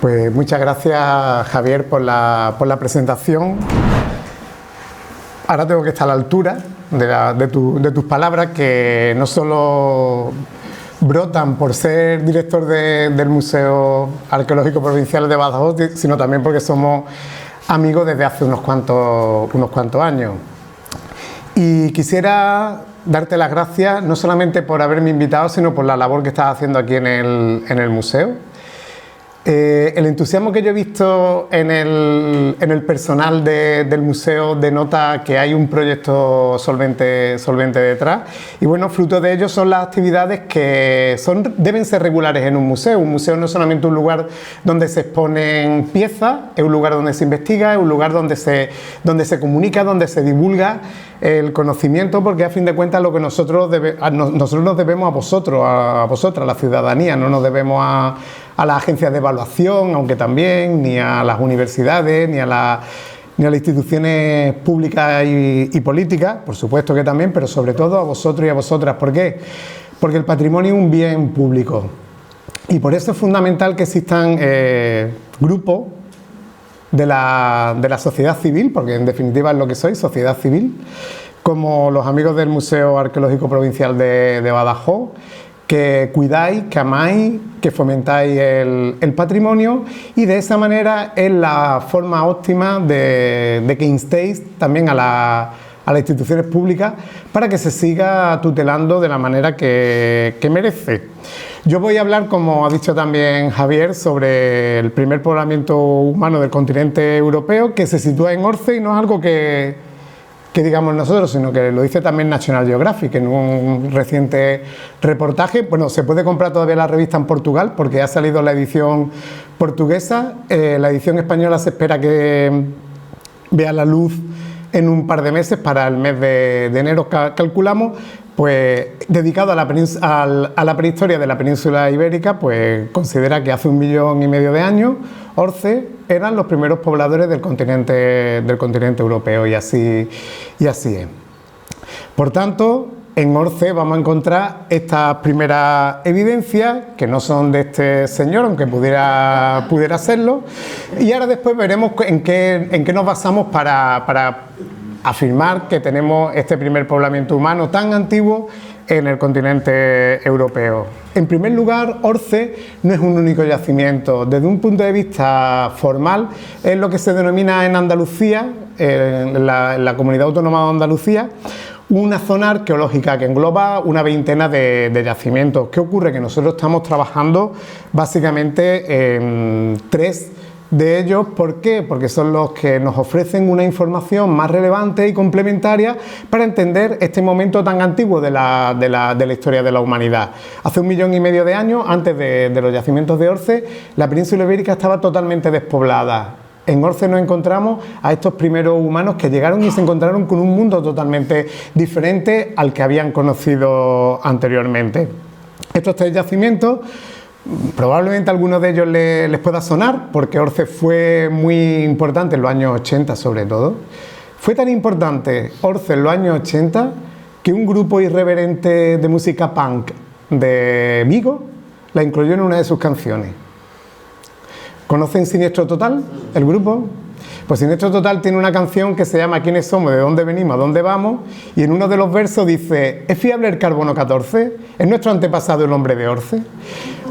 Pues muchas gracias, Javier, por la presentación. Ahora tengo que estar a la altura de tus palabras, que no solo brotan por ser director del Museo Arqueológico Provincial de Badajoz, sino también porque somos amigos desde hace unos cuantos años. Y quisiera darte las gracias no solamente por haberme invitado, sino por la labor que estás haciendo aquí en el museo. El entusiasmo que yo he visto en el personal del museo denota que hay un proyecto solvente detrás, y bueno, fruto de ello son las actividades que deben ser regulares en un museo. Un museo no es solamente un lugar donde se exponen piezas, es un lugar donde se investiga, es un lugar donde se comunica, donde se divulga el conocimiento, porque a fin de cuentas lo que nosotros nos debemos a vosotros, a la ciudadanía, no nos debemos a las agencias de evaluación, aunque también, ni a las universidades, ni a las instituciones públicas y políticas, por supuesto que también, pero sobre todo a vosotros y a vosotras. ¿Por qué? Porque el patrimonio es un bien público, y por eso es fundamental que existan grupos de la sociedad civil, porque en definitiva es lo que soy, sociedad civil, como los amigos del Museo Arqueológico Provincial de Badajoz, que cuidáis, que amáis, que fomentáis el patrimonio, y de esa manera es la forma óptima de que instéis también a las instituciones públicas para que se siga tutelando de la manera que merece. Yo voy a hablar, como ha dicho también Javier, sobre el primer poblamiento humano del continente europeo, que se sitúa en Orce, y no es algo que digamos nosotros, sino que lo dice también National Geographic en un reciente reportaje. Bueno, se puede comprar todavía la revista en Portugal, porque ha salido la edición portuguesa. La edición española se espera que vea la luz en un par de meses, para el mes de enero calculamos. Pues dedicado a la prehistoria de la península ibérica, pues considera que hace 1,5 millones de años Orce eran los primeros pobladores del continente europeo, y así es. Por tanto, en Orce vamos a encontrar estas primeras evidencias, que no son de este señor, aunque pudiera serlo, y ahora después veremos en qué nos basamos para afirmar que tenemos este primer poblamiento humano tan antiguo en el continente europeo. En primer lugar, Orce no es un único yacimiento. Desde un punto de vista formal, es lo que se denomina en Andalucía, en la comunidad autónoma de Andalucía, una zona arqueológica que engloba una veintena de yacimientos. ¿Qué ocurre? Que nosotros estamos trabajando básicamente en 3 de ellos. ¿Por qué? Porque son los que nos ofrecen una información más relevante y complementaria para entender este momento tan antiguo de la historia de la humanidad. Hace 1,5 millones de años, antes de los yacimientos de Orce, la península ibérica estaba totalmente despoblada. En Orce nos encontramos a estos primeros humanos que llegaron y se encontraron con un mundo totalmente diferente al que habían conocido anteriormente. Estos 3 yacimientos, probablemente a algunos de ellos les pueda sonar, porque Orce fue muy importante en los años 80 sobre todo. Fue tan importante Orce en los años 80 que un grupo irreverente de música punk de Vigo la incluyó en una de sus canciones. ¿Conocen Siniestro Total, el grupo? Pues Siniestro Total tiene una canción que se llama ¿Quiénes somos? ¿De dónde venimos? ¿A dónde vamos? Y en uno de los versos dice: ¿es fiable el carbono 14? ¿Es nuestro antepasado el hombre de Orce?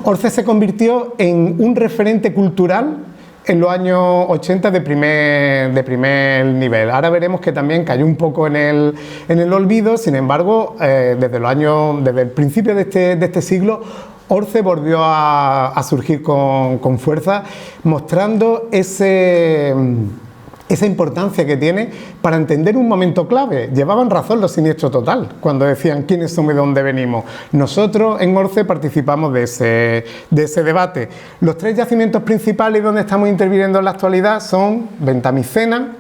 Orce se convirtió en un referente cultural en los años 80 de primer nivel. Ahora veremos que también cayó un poco en el olvido. Sin embargo, desde el principio de este siglo, Orce volvió a surgir con fuerza, mostrando esa importancia que tiene para entender un momento clave. Llevaban razón los Siniestro Total cuando decían ¿quiénes somos y de dónde venimos? Nosotros en Orce participamos de ese debate. Los 3 yacimientos principales donde estamos interviniendo en la actualidad son Ventamicena.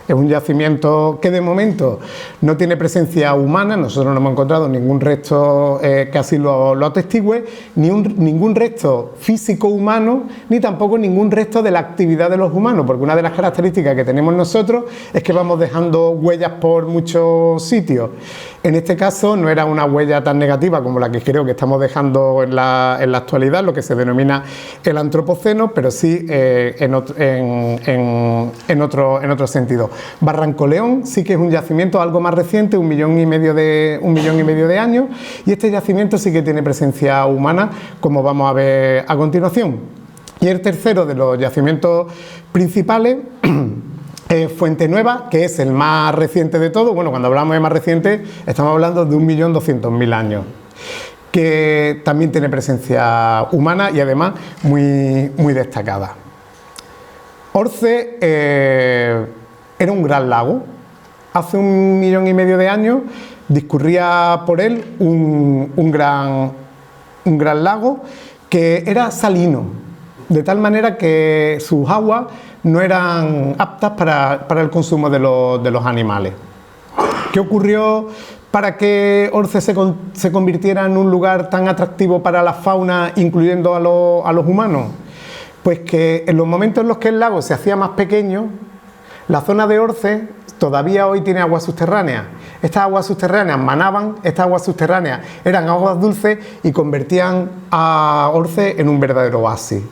Es un yacimiento que de momento no tiene presencia humana. Nosotros no hemos encontrado ningún resto que así lo atestigue, ningún resto físico humano, ni tampoco ningún resto de la actividad de los humanos, porque una de las características que tenemos nosotros es que vamos dejando huellas por muchos sitios. En este caso no era una huella tan negativa como la que creo que estamos dejando en la actualidad, lo que se denomina el antropoceno, pero sí en otro sentido. Barrancoleón sí que es un yacimiento algo más reciente, 1,5 millones de años, y este yacimiento sí que tiene presencia humana, como vamos a ver a continuación. Y el tercero de los yacimientos principales Fuente Nueva, que es el más reciente de todos. Bueno, cuando hablamos de más reciente, estamos hablando de 1.200.000 años, que también tiene presencia humana y además muy destacada. Orce era un gran lago. Hace 1,5 millones de años discurría por él un gran lago que era salino, de tal manera que sus aguas no eran aptas para el consumo de los animales. ¿Qué ocurrió para que Orce se convirtiera en un lugar tan atractivo para la fauna, incluyendo a los humanos? Pues que en los momentos en los que el lago se hacía más pequeño, la zona de Orce todavía hoy tiene aguas subterráneas. Estas aguas subterráneas manaban, estas aguas subterráneas eran aguas dulces y convertían a Orce en un verdadero oasis.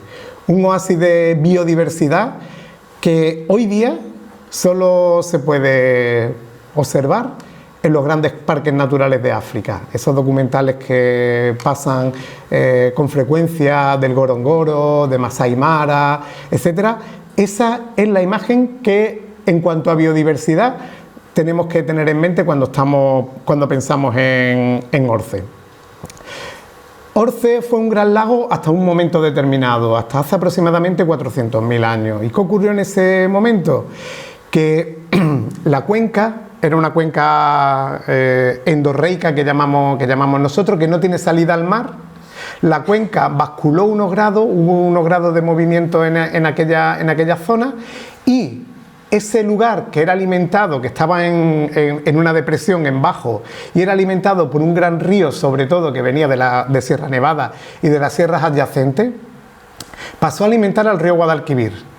Un oasis de biodiversidad que hoy día solo se puede observar en los grandes parques naturales de África. Esos documentales que pasan con frecuencia del Gorongoro, de Masai Mara, etc. Esa es la imagen que, en cuanto a biodiversidad, tenemos que tener en mente cuando pensamos en Orce. Orce fue un gran lago hasta un momento determinado, hasta hace aproximadamente 400.000 años. ¿Y qué ocurrió en ese momento? Que la cuenca era una cuenca endorreica que llamamos nosotros, que no tiene salida al mar. La cuenca basculó unos grados, hubo unos grados de movimiento en aquella zona, y ese lugar que era alimentado, que estaba en una depresión en bajo, y era alimentado por un gran río, sobre todo que venía de Sierra Nevada y de las sierras adyacentes, pasó a alimentar al río Guadalquivir.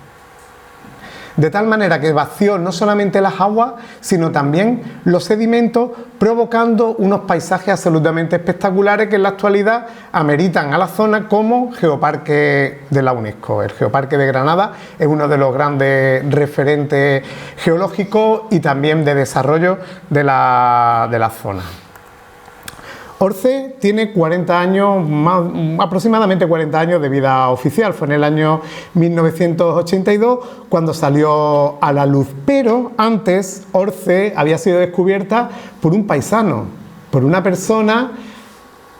De tal manera que vació no solamente las aguas, sino también los sedimentos, provocando unos paisajes absolutamente espectaculares que en la actualidad ameritan a la zona como geoparque de la UNESCO. El Geoparque de Granada es uno de los grandes referentes geológicos y también de desarrollo de la zona. Orce tiene 40 años, aproximadamente 40 años de vida oficial. Fue en el año 1982 cuando salió a la luz. Pero antes Orce había sido descubierta por un paisano, por una persona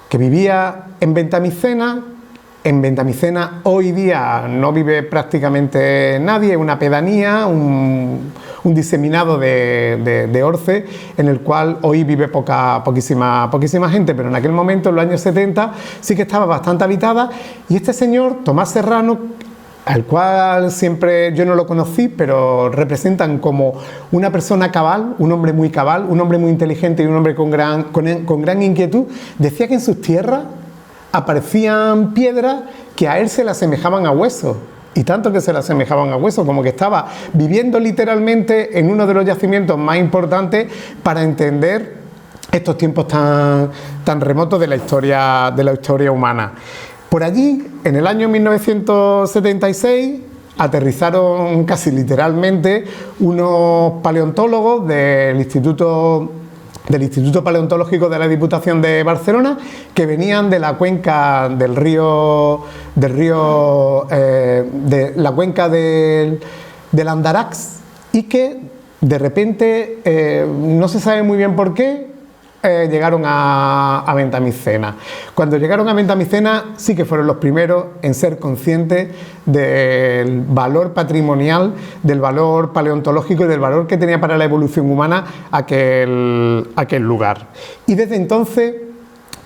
que vivía en Ventamicena. En Ventamicena hoy día no vive prácticamente nadie, es una pedanía, un diseminado de Orce, en el cual hoy vive poquísima gente, pero en aquel momento, en los años 70, sí que estaba bastante habitada. Y este señor, Tomás Serrano, al cual siempre yo no lo conocí, pero representan como una persona cabal, un hombre muy cabal, un hombre muy inteligente y un hombre con gran inquietud, decía que en sus tierras aparecían piedras que a él se le asemejaban a huesos. Y tanto que se le asemejaban a huesos, como que estaba viviendo literalmente en uno de los yacimientos más importantes para entender estos tiempos tan remotos de la historia humana. Por allí, en el año 1976, aterrizaron casi literalmente unos paleontólogos del Instituto Paleontológico de la Diputación de Barcelona, que venían de la cuenca de la cuenca del Andarax, y que de repente, no se sabe muy bien por qué, llegaron a Ventamicena. Cuando llegaron a Ventamicena sí que fueron los primeros en ser conscientes del valor patrimonial, del valor paleontológico y del valor que tenía para la evolución humana aquel lugar. Y desde entonces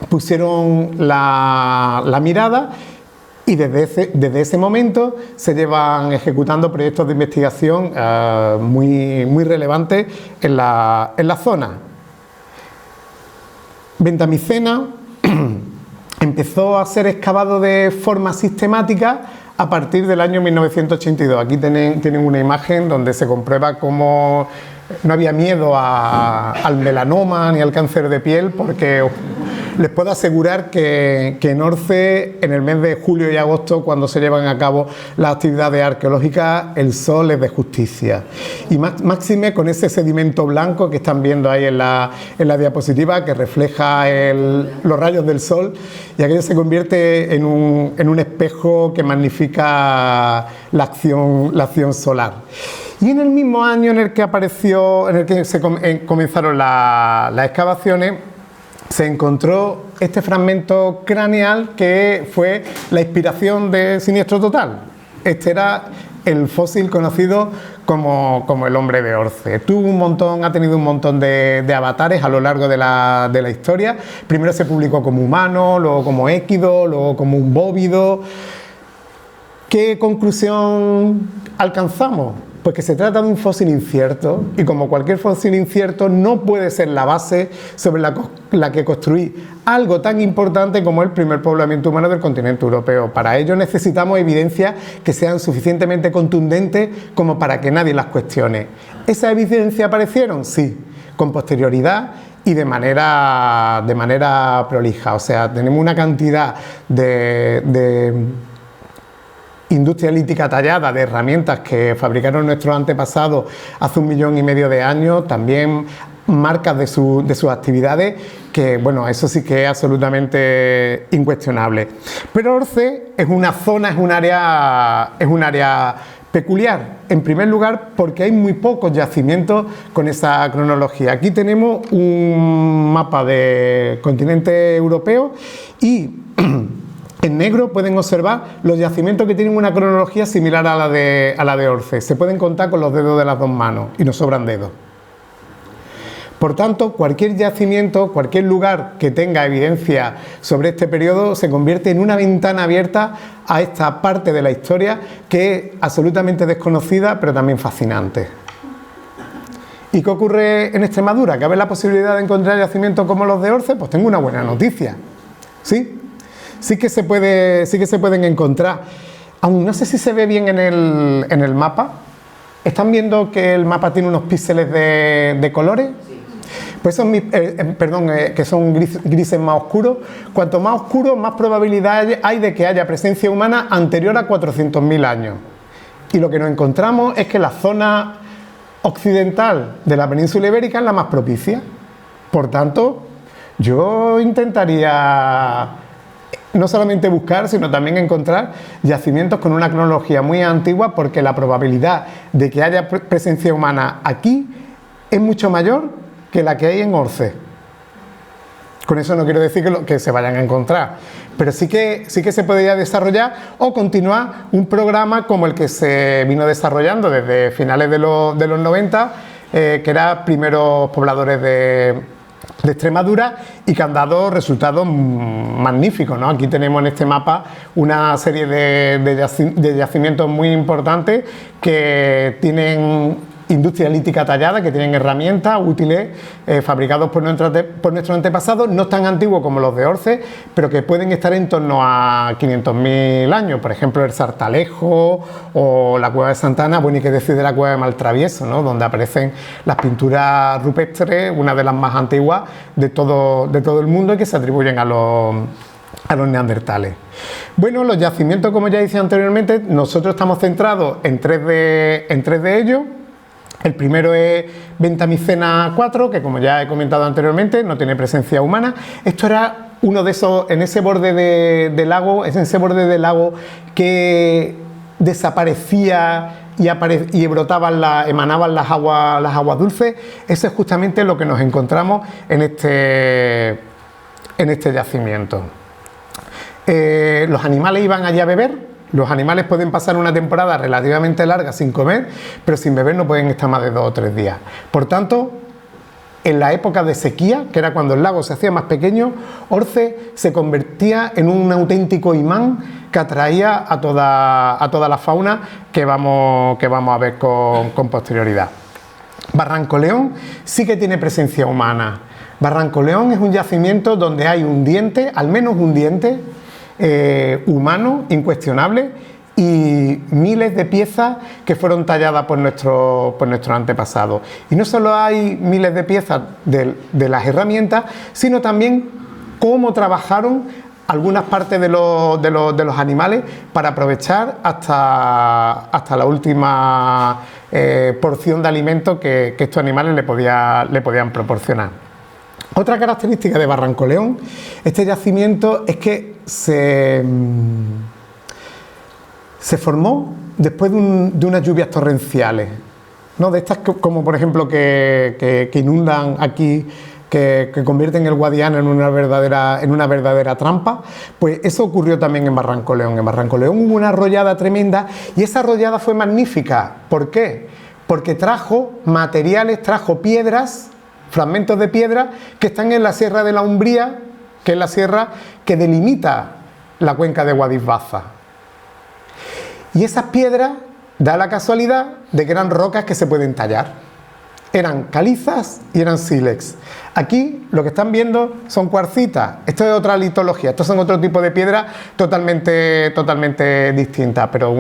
pusieron la mirada, y desde ese momento se llevan ejecutando proyectos de investigación muy relevantes en la zona. Ventamicena empezó a ser excavado de forma sistemática a partir del año 1982. Aquí tienen una imagen donde se comprueba cómo no había miedo al melanoma ni al cáncer de piel, porque les puedo asegurar que en Orce, en el mes de julio y agosto, cuando se llevan a cabo las actividades arqueológicas, el sol es de justicia. Y máxime con ese sedimento blanco que están viendo ahí en la diapositiva, que refleja los rayos del sol, y aquello se convierte en un espejo que magnifica la acción solar. Y en el mismo año en el que comenzaron las excavaciones, se encontró este fragmento craneal que fue la inspiración de Siniestro Total. Este era el fósil conocido como el hombre de Orce. Ha tenido un montón de avatares a lo largo de la historia. Primero se publicó como humano, luego como équido, luego como un bóvido. ¿Qué conclusión alcanzamos? Pues que se trata de un fósil incierto, y como cualquier fósil incierto no puede ser la base sobre la que construir algo tan importante como el primer poblamiento humano del continente europeo. Para ello necesitamos evidencias que sean suficientemente contundentes como para que nadie las cuestione. ¿Esas evidencias aparecieron? Sí, con posterioridad y de manera prolija. O sea, tenemos una cantidad de industria lítica tallada, de herramientas que fabricaron nuestros antepasados hace 1,5 millones de años, también marcas de sus actividades, que bueno, eso sí que es absolutamente incuestionable. Pero Orce es un área peculiar, en primer lugar porque hay muy pocos yacimientos con esa cronología. Aquí tenemos un mapa del continente europeo y en negro pueden observar los yacimientos que tienen una cronología similar a la de Orce. Se pueden contar con los dedos de las dos manos y nos sobran dedos. Por tanto, cualquier yacimiento, cualquier lugar que tenga evidencia sobre este periodo se convierte en una ventana abierta a esta parte de la historia que es absolutamente desconocida, pero también fascinante. ¿Y qué ocurre en Extremadura? ¿Cabe la posibilidad de encontrar yacimientos como los de Orce? Pues tengo una buena noticia. ¿Sí? Sí que se pueden encontrar. Aún no sé si se ve bien en el mapa. ¿Están viendo que el mapa tiene unos píxeles de colores? Sí. Pues que son grises más oscuros. Cuanto más oscuro, más probabilidad hay de que haya presencia humana anterior a 400.000 años. Y lo que nos encontramos es que la zona occidental de la península ibérica es la más propicia. Por tanto, yo intentaría no solamente buscar, sino también encontrar yacimientos con una cronología muy antigua, porque la probabilidad de que haya presencia humana aquí es mucho mayor que la que hay en Orce. Con eso no quiero decir que se vayan a encontrar, pero sí que se podría desarrollar o continuar un programa como el que se vino desarrollando desde finales de los 90, que era primeros pobladores de Extremadura, y que han dado resultados magníficos, ¿no? Aquí tenemos en este mapa una serie de yacimientos muy importantes que tienen industria lítica tallada, que tienen herramientas útiles fabricados por nuestros antepasados, no tan antiguos como los de Orce, pero que pueden estar en torno a 500.000 años. Por ejemplo, el Sartalejo o la Cueva de Santana, bueno, y qué decir de la Cueva de Maltravieso, ¿no? Donde aparecen las pinturas rupestres, una de las más antiguas de todo el mundo, y que se atribuyen a los neandertales. Bueno, los yacimientos, como ya decía anteriormente, nosotros estamos centrados en tres de ellos. El primero es Ventamicena 4, que como ya he comentado anteriormente, no tiene presencia humana. Esto era uno de esos, en ese borde del lago, es en ese borde del lago que desaparecía y emanaban las aguas dulces. Eso es justamente lo que nos encontramos en este yacimiento. Los animales iban allí a beber. Los animales pueden pasar una temporada relativamente larga sin comer, pero sin beber no pueden estar más de 2 o 3 días. Por tanto, en la época de sequía, que era cuando el lago se hacía más pequeño, Orce se convertía en un auténtico imán que atraía a toda la fauna que vamos a ver con posterioridad. Barranco León sí que tiene presencia humana. Barranco León es un yacimiento donde hay un diente, al menos un diente, humano, incuestionable, y miles de piezas que fueron talladas por nuestros antepasados. Y no solo hay miles de piezas de las herramientas, sino también cómo trabajaron algunas partes de los animales para aprovechar hasta la última porción de alimento que estos animales le podían proporcionar. Otra característica de Barranco-León, este yacimiento, es que se formó después de unas lluvias torrenciales, ¿no? De estas como por ejemplo que inundan aquí, que convierten el Guadiana en una verdadera trampa. Pues eso ocurrió también en Barranco-León. En Barranco-León hubo una arrollada tremenda y esa arrollada fue magnífica. ¿Por qué? Porque trajo materiales, trajo piedras, fragmentos de piedra que están en la Sierra de la Umbría, que es la sierra que delimita la cuenca de Guadix-Baza. Y esas piedras da la casualidad de que eran rocas que se pueden tallar. Eran calizas y eran sílex. Aquí lo que están viendo son cuarcitas. Esto es otra litología, estos son otro tipo de piedra totalmente distinta. Pero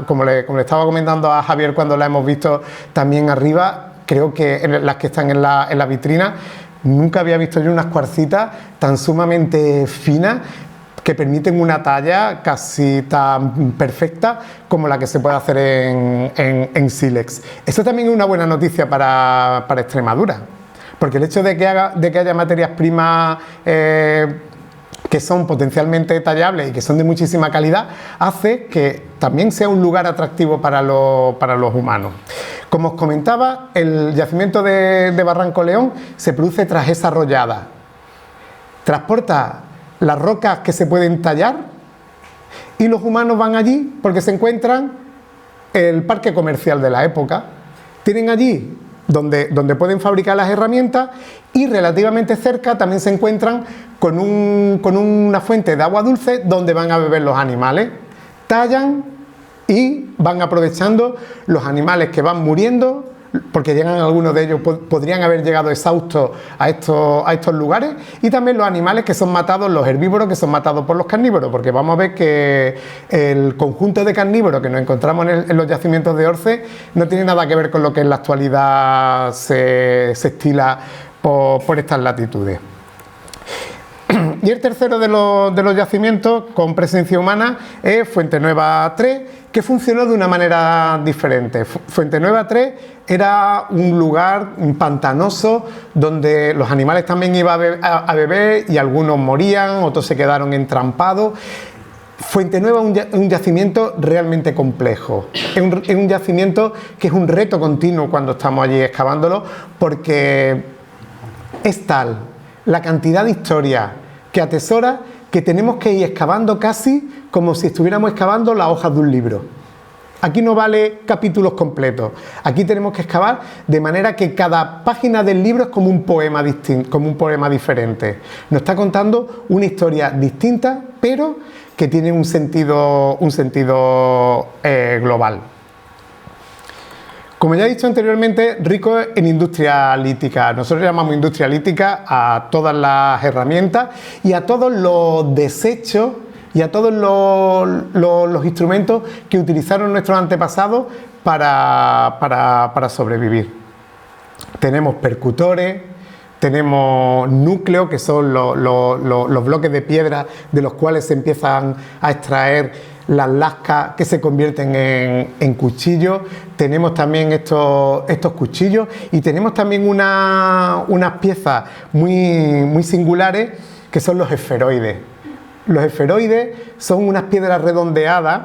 como le estaba comentando a Javier cuando la hemos visto también arriba, creo que las que están en la vitrina, nunca había visto yo unas cuarcitas tan sumamente finas que permiten una talla casi tan perfecta como la que se puede hacer en sílex. Esto también es una buena noticia para Extremadura, porque el hecho de que haya materias primas que son potencialmente tallables y que son de muchísima calidad, hace que también sea un lugar atractivo para los humanos. Como os comentaba, el yacimiento de Barranco-León se produce tras esa arrollada. Transporta las rocas que se pueden tallar y los humanos van allí porque se encuentran el parque comercial de la época. Tienen allí donde pueden fabricar las herramientas y relativamente cerca también se encuentran con una fuente de agua dulce donde van a beber los animales. Tallan y van aprovechando los animales que van muriendo, porque llegan algunos de ellos, podrían haber llegado exhaustos a estos lugares, y también los animales que son matados, los herbívoros que son matados por los carnívoros, porque vamos a ver que el conjunto de carnívoros que nos encontramos en los yacimientos de Orce no tiene nada que ver con lo que en la actualidad se estila por estas latitudes. Y el tercero de los yacimientos con presencia humana es Fuente Nueva 3, que funcionó de una manera diferente. Fuente Nueva 3 era un lugar pantanoso donde los animales también iban a beber y algunos morían, otros se quedaron entrampados. Fuente Nueva es un yacimiento realmente complejo, es un yacimiento que es un reto continuo cuando estamos allí excavándolo, porque es tal la cantidad de historia que atesora que tenemos que ir excavando casi como si estuviéramos excavando las hojas de un libro. Aquí no vale capítulos completos, aquí tenemos que excavar de manera que cada página del libro es como un poema distinto, como un poema diferente. Nos está contando una historia distinta, pero que tiene un sentido global. Como ya he dicho anteriormente, rico en industria lítica. Nosotros llamamos industria lítica a todas las herramientas y a todos los desechos y a todos los instrumentos que utilizaron nuestros antepasados para sobrevivir. Tenemos percutores, tenemos núcleos, que son los bloques de piedra de los cuales se empiezan a extraer las lascas que se convierten en cuchillos. Tenemos también estos cuchillos y tenemos también unas piezas muy singulares que son los esferoides. Los esferoides son unas piedras redondeadas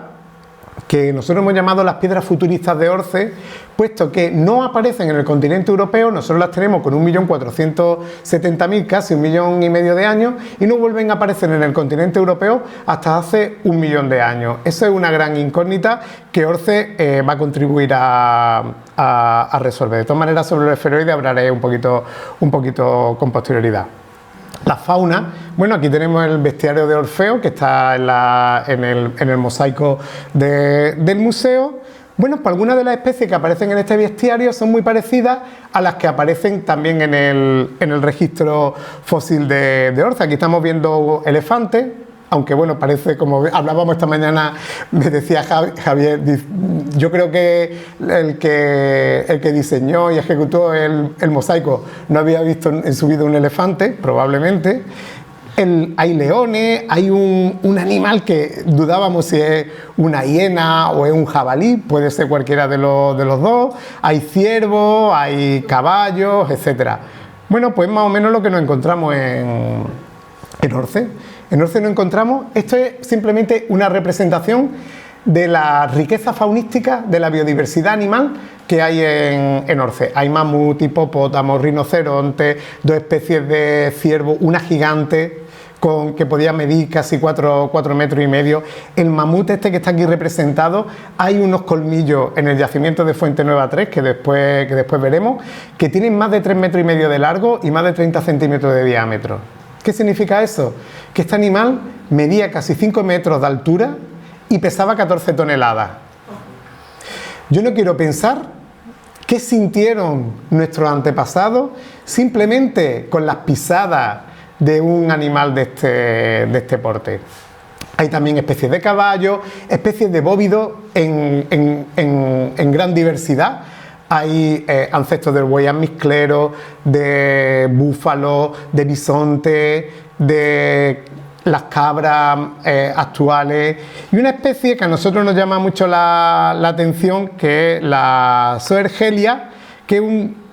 que nosotros hemos llamado las piedras futuristas de Orce, puesto que no aparecen en el continente europeo. Nosotros las tenemos con 1.470.000, casi 1,5 millones de años, y no vuelven a aparecer en el continente europeo hasta hace 1 millón de años. Eso es una gran incógnita que Orce va a contribuir a resolver. De todas maneras, sobre los esferoides hablaré un poquito con posterioridad. La fauna, bueno, aquí tenemos el bestiario de Orfeo, que está en el mosaico del museo. Bueno, pues algunas de las especies que aparecen en este bestiario son muy parecidas a las que aparecen también en el registro fósil de Orce. Aquí estamos viendo elefantes, aunque bueno, parece, como hablábamos esta mañana, me decía Javier, yo creo que el que diseñó y ejecutó el mosaico no había visto en su vida un elefante, probablemente. Hay leones, hay un animal que dudábamos si es una hiena o es un jabalí, puede ser cualquiera de los dos, hay ciervos, hay caballos, etc. Bueno, pues más o menos lo que nos encontramos en Orce. En Orce nos encontramos, esto es simplemente una representación de la riqueza faunística, de la biodiversidad animal que hay en Orce. Hay mamut, hipopótamos, rinocerontes, 2 especies de ciervo, una gigante que podía medir casi 4 metros y medio. El mamut este que está aquí representado, hay unos colmillos en el yacimiento de Fuente Nueva 3, que después veremos, que tienen más de 3 metros y medio de largo y más de 30 centímetros de diámetro. ¿Qué significa eso? Que este animal medía casi 5 metros de altura y pesaba 14 toneladas. Yo no quiero pensar qué sintieron nuestros antepasados simplemente con las pisadas de un animal de este porte. Hay también especies de caballo, especies de bóvidos en gran diversidad. Hay ancestros del buey almizclero, de búfalo, de bisonte, de las cabras actuales, y una especie que a nosotros nos llama mucho la atención, que es la Zoergelia, que es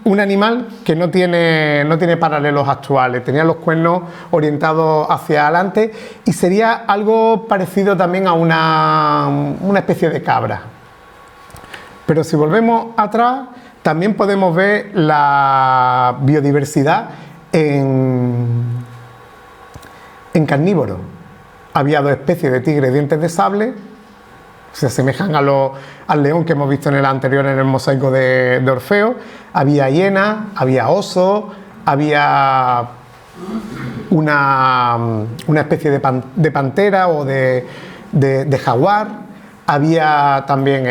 un animal que no tiene paralelos actuales, tenía los cuernos orientados hacia adelante y sería algo parecido también a una especie de cabra. Pero si volvemos atrás, también podemos ver la biodiversidad en carnívoros. Había 2 especies de tigres dientes de sable, se asemejan al león que hemos visto en el anterior, en el mosaico de Orfeo. Había hienas, había osos, había una especie de pantera o de jaguar. Había también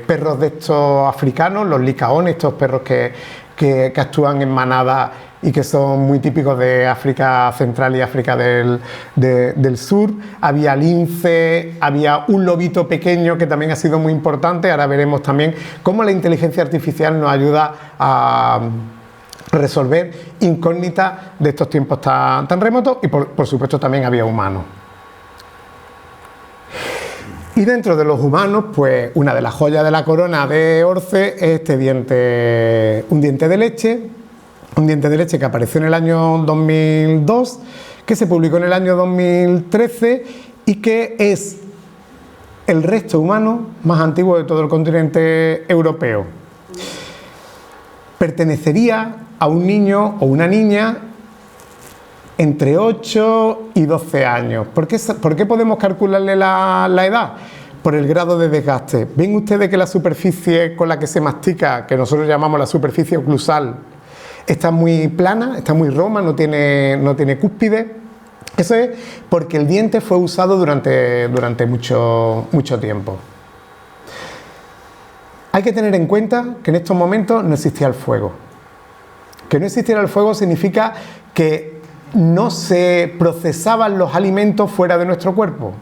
perros de estos africanos, los licaones, estos perros que actúan en manada y que son muy típicos de África Central y África del Sur. Había lince, había un lobito pequeño que también ha sido muy importante. Ahora veremos también cómo la inteligencia artificial nos ayuda a resolver incógnitas de estos tiempos tan remotos, y por supuesto también había humanos. Y dentro de los humanos, pues una de las joyas de la corona de Orce es este diente, un diente de leche que apareció en el año 2002, que se publicó en el año 2013 y que es el resto humano más antiguo de todo el continente europeo. Pertenecería a un niño o una niña entre 8 y 12 años. ¿Por qué podemos calcularle la edad? Por el grado de desgaste. ¿Ven ustedes que la superficie con la que se mastica, que nosotros llamamos la superficie oclusal, está muy plana, está muy roma, no tiene cúspide? Eso es porque el diente fue usado durante mucho tiempo. Hay que tener en cuenta que en estos momentos no existía el fuego. Que no existiera el fuego significa que no se procesaban los alimentos fuera de nuestro cuerpo.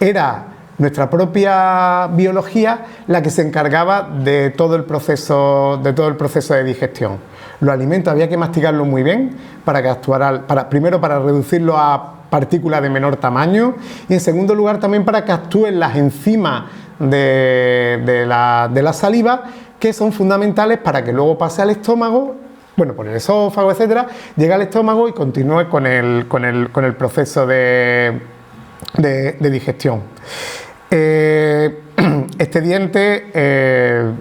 Era nuestra propia biología la que se encargaba de todo el proceso de digestión. Los alimentos había que masticarlos muy bien para que actuara, primero para reducirlos a partículas de menor tamaño, y en segundo lugar también para que actúen las enzimas de la saliva, que son fundamentales para que luego pase al estómago. Bueno, por el esófago, etcétera, llega al estómago y continúe con el proceso de digestión. Este diente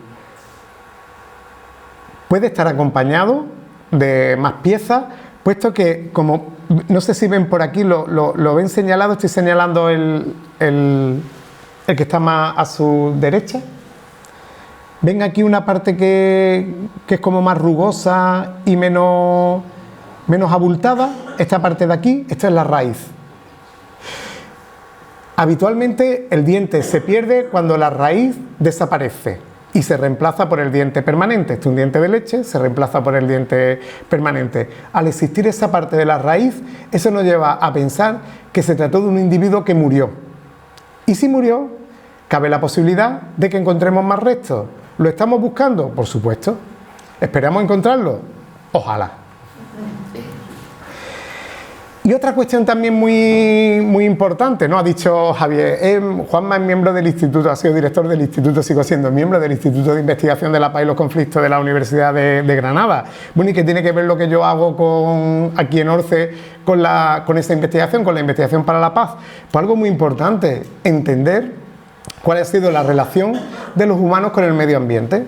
puede estar acompañado de más piezas, puesto que, como no sé si ven por aquí, lo ven señalado, estoy señalando el que está más a su derecha. Ven aquí una parte que es como más rugosa y menos abultada. Esta parte de aquí, esta es la raíz. Habitualmente el diente se pierde cuando la raíz desaparece. y se reemplaza por el diente permanente. Este es un diente de leche, se reemplaza por el diente permanente. Al existir esa parte de la raíz, eso nos lleva a pensar que se trató de un individuo que murió. Y si murió, cabe la posibilidad de que encontremos más restos. ¿Lo estamos buscando? Por supuesto. ¿Esperamos encontrarlo? Ojalá. Y otra cuestión también muy importante, ¿no? Ha dicho Javier, Juanma es miembro del instituto, ha sido director del instituto, sigo siendo miembro del Instituto de Investigación de la Paz y los Conflictos de la Universidad de Granada. Bueno, ¿y qué tiene que ver lo que yo hago aquí en ORCE con esta investigación, con la investigación para la paz? Pues algo muy importante, entender cuál ha sido la relación de los humanos con el medio ambiente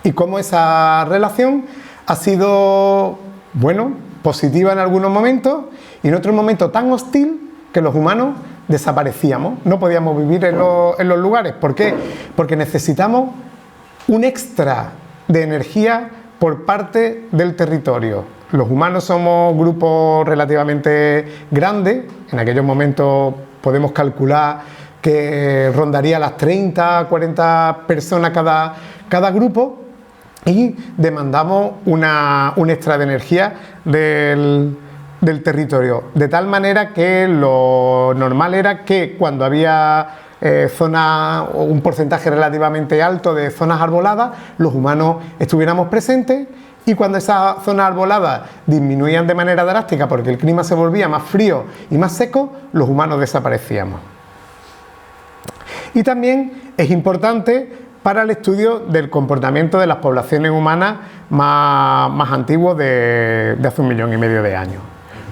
y cómo esa relación ha sido, bueno, positiva en algunos momentos y en otros momentos tan hostil que los humanos desaparecíamos, no podíamos vivir en los lugares. ¿Por qué? Porque necesitamos un extra de energía por parte del territorio. Los humanos somos grupos relativamente grandes, en aquellos momentos podemos calcular que rondaría las 30, 40 personas cada grupo, y demandamos un extra de energía del territorio, de tal manera que lo normal era que cuando había un porcentaje relativamente alto de zonas arboladas, los humanos estuviéramos presentes, y cuando esas zonas arboladas disminuían de manera drástica porque el clima se volvía más frío y más seco, los humanos desaparecíamos. Y también es importante para el estudio del comportamiento de las poblaciones humanas más antiguos de hace 1,5 millones de años.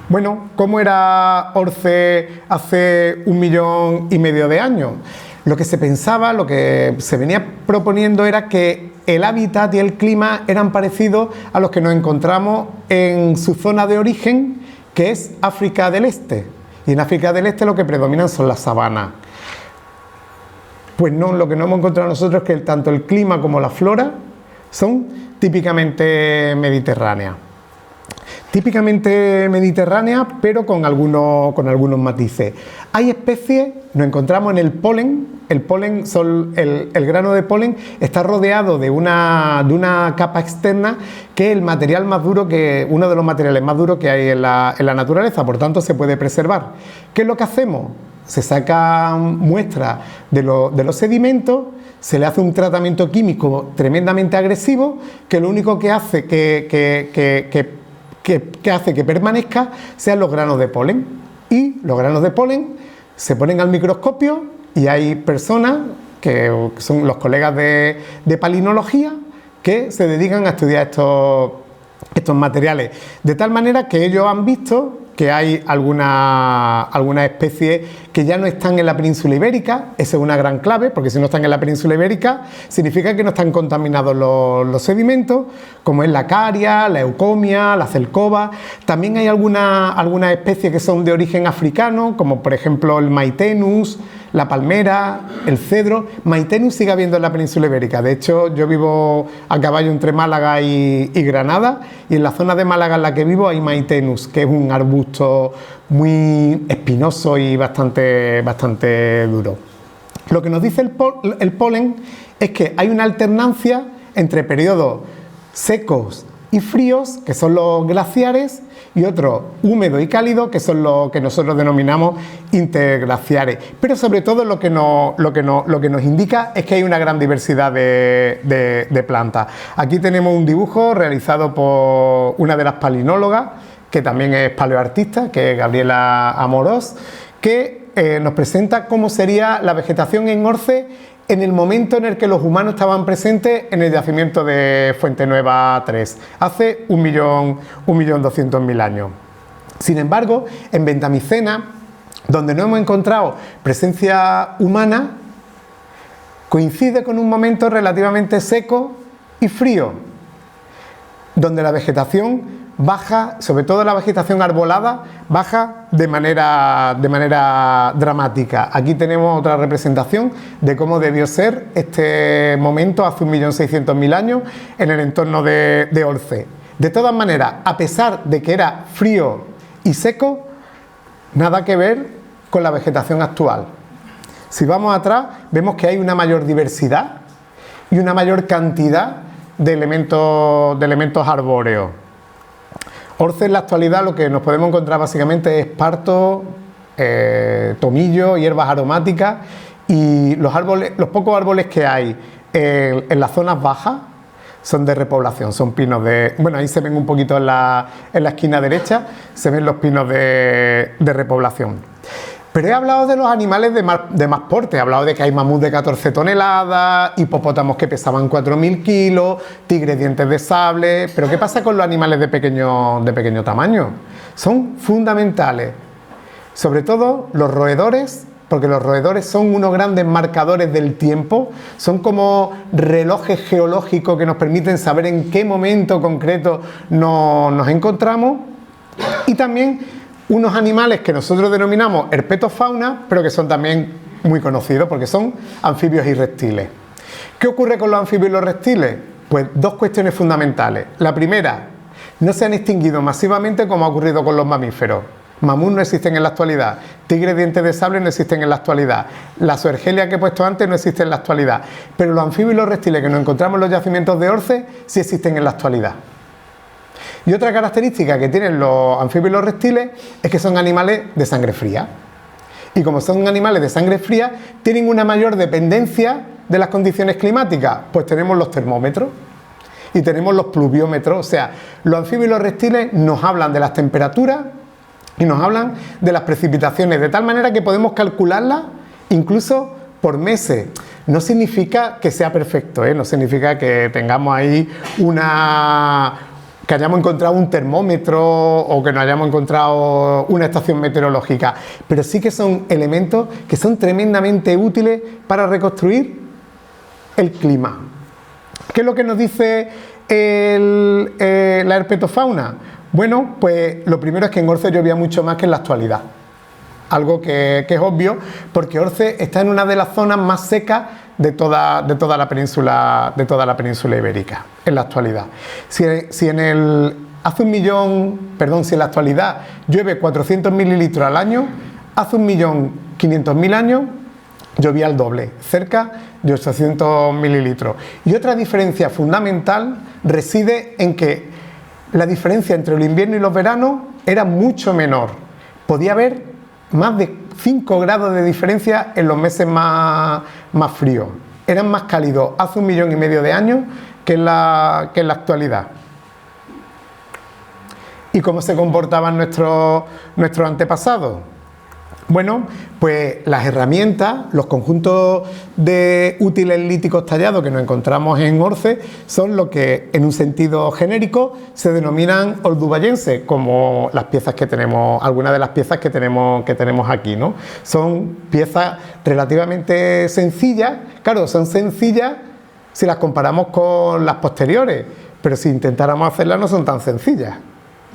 Bueno, ¿cómo era ORCE hace 1,5 millones de años? Lo que se pensaba, lo que se venía proponiendo era que el hábitat y el clima eran parecidos a los que nos encontramos en su zona de origen, que es África del Este. Y en África del Este lo que predominan son las sabanas. Pues no, lo que no hemos encontrado nosotros es que tanto el clima como la flora son típicamente mediterráneas. Típicamente mediterráneas, pero con algunos matices. Hay especies, nos encontramos en el polen. El polen, el grano de polen está rodeado de una capa externa que es el material más duro, uno de los materiales más duros que hay en la naturaleza, por tanto se puede preservar. ¿Qué es lo que hacemos? Se sacan muestras de los sedimentos, se le hace un tratamiento químico tremendamente agresivo que lo único que hace que permanezca sean los granos de polen. Y los granos de polen se ponen al microscopio y hay personas que son los colegas de palinología que se dedican a estudiar estos materiales. De tal manera que ellos han visto que hay algunas especies que ya no están en la península ibérica. Esa es una gran clave, porque si no están en la península ibérica significa que no están contaminados los sedimentos, como es la caria, la eucomia, la celcoba. También hay algunas especies que son de origen africano, como por ejemplo el maitenus, la palmera, el cedro. Maitenus sigue habiendo en la península ibérica. De hecho, yo vivo a caballo entre Málaga y Granada, y en la zona de Málaga en la que vivo hay maitenus, que es un arbusto muy espinoso y bastante duro. Lo que nos dice el polen es que hay una alternancia entre periodos secos y fríos, que son los glaciares, y otros húmedos y cálidos, que son los que nosotros denominamos interglaciares. Pero sobre todo lo que nos indica es que hay una gran diversidad de plantas. Aquí tenemos un dibujo realizado por una de las palinólogas, que también es paleoartista, que es Gabriela Amorós, que nos presenta cómo sería la vegetación en ORCE en el momento en el que los humanos estaban presentes en el yacimiento de Fuente Nueva 3, hace 1.200.000 años. Sin embargo, en Ventamicena, donde no hemos encontrado presencia humana, coincide con un momento relativamente seco y frío, donde la vegetación baja, sobre todo la vegetación arbolada, baja de manera dramática. Aquí tenemos otra representación de cómo debió ser este momento hace 1.600.000 años en el entorno de ORCE. De todas maneras, a pesar de que era frío y seco, nada que ver con la vegetación actual. Si vamos atrás, vemos que hay una mayor diversidad, y una mayor cantidad de elementos arbóreos. Orce en la actualidad lo que nos podemos encontrar básicamente es esparto, tomillo, hierbas aromáticas, y los pocos árboles que hay en las zonas bajas son de repoblación, son pinos de... Bueno, ahí se ven un poquito en la esquina derecha, se ven los pinos de repoblación. Pero he hablado de los animales de más porte, he hablado de que hay mamús de 14 toneladas, hipopótamos que pesaban 4.000 kilos, tigres dientes de sable... Pero ¿qué pasa con los animales de pequeño tamaño? Son fundamentales, sobre todo los roedores, porque los roedores son unos grandes marcadores del tiempo, son como relojes geológicos que nos permiten saber en qué momento concreto nos encontramos, y también unos animales que nosotros denominamos herpetofauna, pero que son también muy conocidos porque son anfibios y reptiles. ¿Qué ocurre con los anfibios y los reptiles? Pues dos cuestiones fundamentales. La primera, no se han extinguido masivamente como ha ocurrido con los mamíferos. Mamús no existen en la actualidad, tigres dientes de sable no existen en la actualidad, la zoergelia que he puesto antes no existe en la actualidad, pero los anfibios y los reptiles que nos encontramos en los yacimientos de Orce sí existen en la actualidad. Y otra característica que tienen los anfibios y los reptiles es que son animales de sangre fría. Y como son animales de sangre fría, tienen una mayor dependencia de las condiciones climáticas. Pues tenemos los termómetros y tenemos los pluviómetros. O sea, los anfibios y los reptiles nos hablan de las temperaturas y nos hablan de las precipitaciones, de tal manera que podemos calcularlas incluso por meses. No significa que sea perfecto, no significa que tengamos ahí que hayamos encontrado un termómetro o que no hayamos encontrado una estación meteorológica, pero sí que son elementos que son tremendamente útiles para reconstruir el clima. ¿Qué es lo que nos dice la herpetofauna? Bueno, pues lo primero es que en Orce llovía mucho más que en la actualidad. Algo que es obvio, porque Orce está en una de las zonas más secas de toda la península ibérica, en la actualidad. Si en la actualidad llueve 400 mililitros al año, hace 1.500.000 años llovía el doble, cerca de 800 mililitros. Y otra diferencia fundamental reside en que la diferencia entre el invierno y los veranos era mucho menor. Podía haber más de 5 grados de diferencia en los meses más fríos. Eran más cálidos hace 1,5 millones de años que en la actualidad. ¿Y cómo se comportaban nuestros antepasados? Bueno, pues las herramientas, los conjuntos de útiles líticos tallados que nos encontramos en Orce son lo que en un sentido genérico se denominan oldubayenses, como las piezas que tenemos, algunas de las piezas que tenemos aquí, ¿no? Son piezas relativamente sencillas, claro, son sencillas si las comparamos con las posteriores, pero si intentáramos hacerlas no son tan sencillas.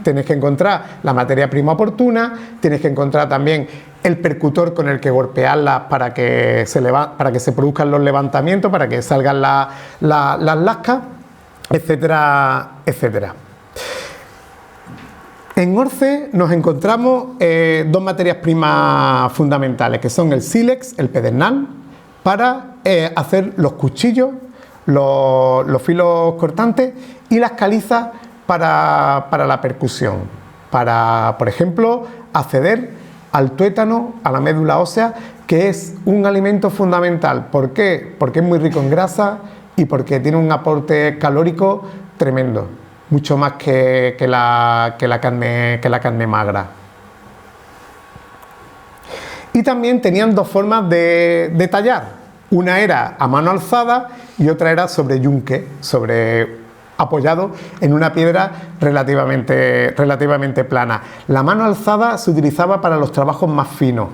Tienes que encontrar la materia prima oportuna, tienes que encontrar también el percutor con el que golpearlas para que se produzcan los levantamientos, para que salgan las lascas, etcétera, etcétera. En Orce nos encontramos dos materias primas fundamentales, que son el sílex, el pedernal, para hacer los cuchillos, los filos cortantes, y las calizas para la percusión, para, por ejemplo, acceder al tuétano, a la médula ósea, que es un alimento fundamental. ¿Por qué? Porque es muy rico en grasa y porque tiene un aporte calórico tremendo, mucho más que la carne magra. Y también tenían dos formas de tallar. Una era a mano alzada y otra era sobre yunque, apoyado en una piedra relativamente plana. La mano alzada se utilizaba para los trabajos más finos.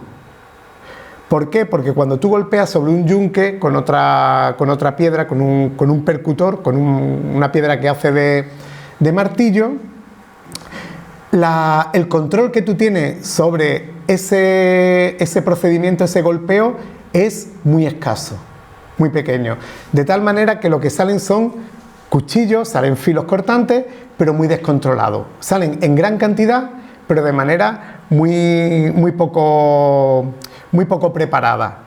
¿Por qué? Porque cuando tú golpeas sobre un yunque con otra piedra, con un percutor, con una piedra que hace de martillo, el control que tú tienes sobre ese procedimiento, ese golpeo, es muy escaso, muy pequeño. De tal manera que lo que salen son cuchillos, salen filos cortantes, pero muy descontrolados. Salen en gran cantidad, pero de manera muy poco preparada.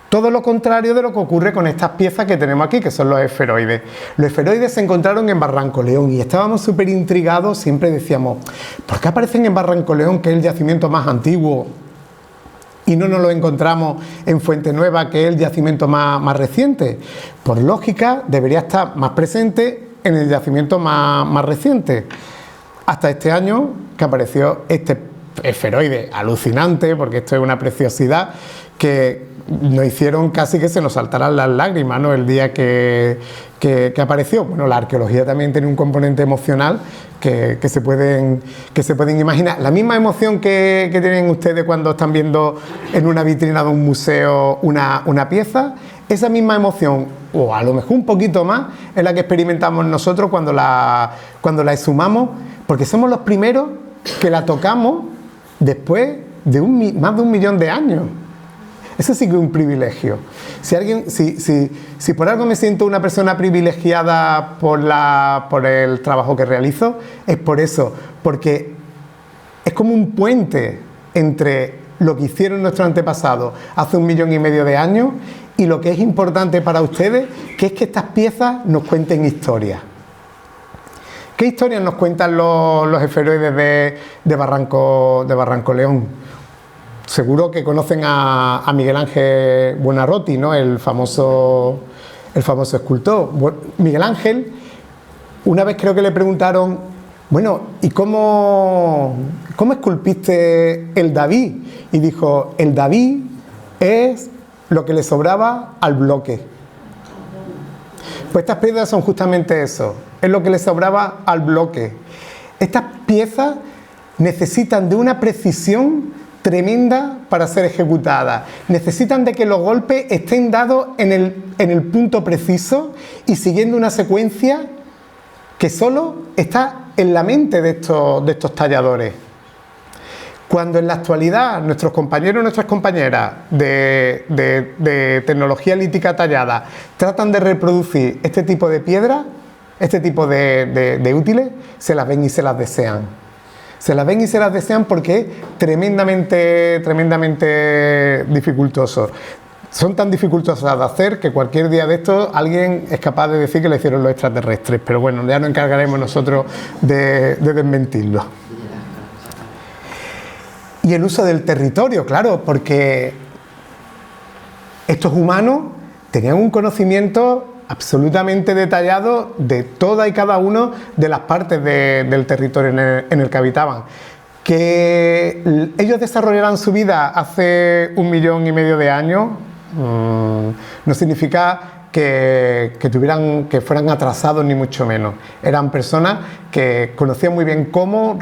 Todo lo contrario de lo que ocurre con estas piezas que tenemos aquí, que son los esferoides. Los esferoides se encontraron en Barranco León y estábamos súper intrigados, siempre decíamos, ¿por qué aparecen en Barranco León, que es el yacimiento más antiguo, y no nos lo encontramos en Fuente Nueva, que es el yacimiento más reciente? Por lógica, debería estar más presente en el yacimiento más reciente. Hasta este año, que apareció este esferoide alucinante, porque esto es una preciosidad, que nos hicieron casi que se nos saltaran las lágrimas, ¿no?, el día que apareció. Bueno, la arqueología también tiene un componente emocional que se pueden imaginar. La misma emoción que tienen ustedes cuando están viendo en una vitrina de un museo una pieza, esa misma emoción, o a lo mejor un poquito más, es la que experimentamos nosotros cuando la exhumamos, porque somos los primeros que la tocamos después de más de 1 millón de años. Eso sí que es un privilegio. Si por algo me siento una persona privilegiada por el trabajo que realizo, es por eso, porque es como un puente entre lo que hicieron nuestros antepasados hace 1,5 millones de años y lo que es importante para ustedes, que es que estas piezas nos cuenten historias. ¿Qué historias nos cuentan los esferoides de Barranco León? Seguro que conocen a Miguel Ángel Buonarroti, ¿no?, el famoso escultor. Miguel Ángel, una vez creo que le preguntaron, bueno, ¿y cómo esculpiste el David? Y dijo, el David es lo que le sobraba al bloque. Pues estas piezas son justamente eso, es lo que le sobraba al bloque. Estas piezas necesitan de una precisión tremenda para ser ejecutadas. Necesitan de que los golpes estén dados en el punto preciso y siguiendo una secuencia que solo está en la mente de estos talladores. Cuando en la actualidad nuestros compañeros y nuestras compañeras de tecnología lítica tallada tratan de reproducir este tipo de piedras, este tipo de útiles, se las ven y se las desean. Se las ven y se las desean porque es tremendamente dificultoso. Son tan dificultosas de hacer que cualquier día de estos alguien es capaz de decir que lo hicieron los extraterrestres, pero bueno, ya nos encargaremos nosotros de desmentirlo. Y el uso del territorio, claro, porque estos humanos tenían un conocimiento absolutamente detallado de toda y cada una de las partes del territorio en el que habitaban. Que ellos desarrollaran su vida hace 1,5 millones de años no significa que fueran atrasados, ni mucho menos. Eran personas que conocían muy bien cómo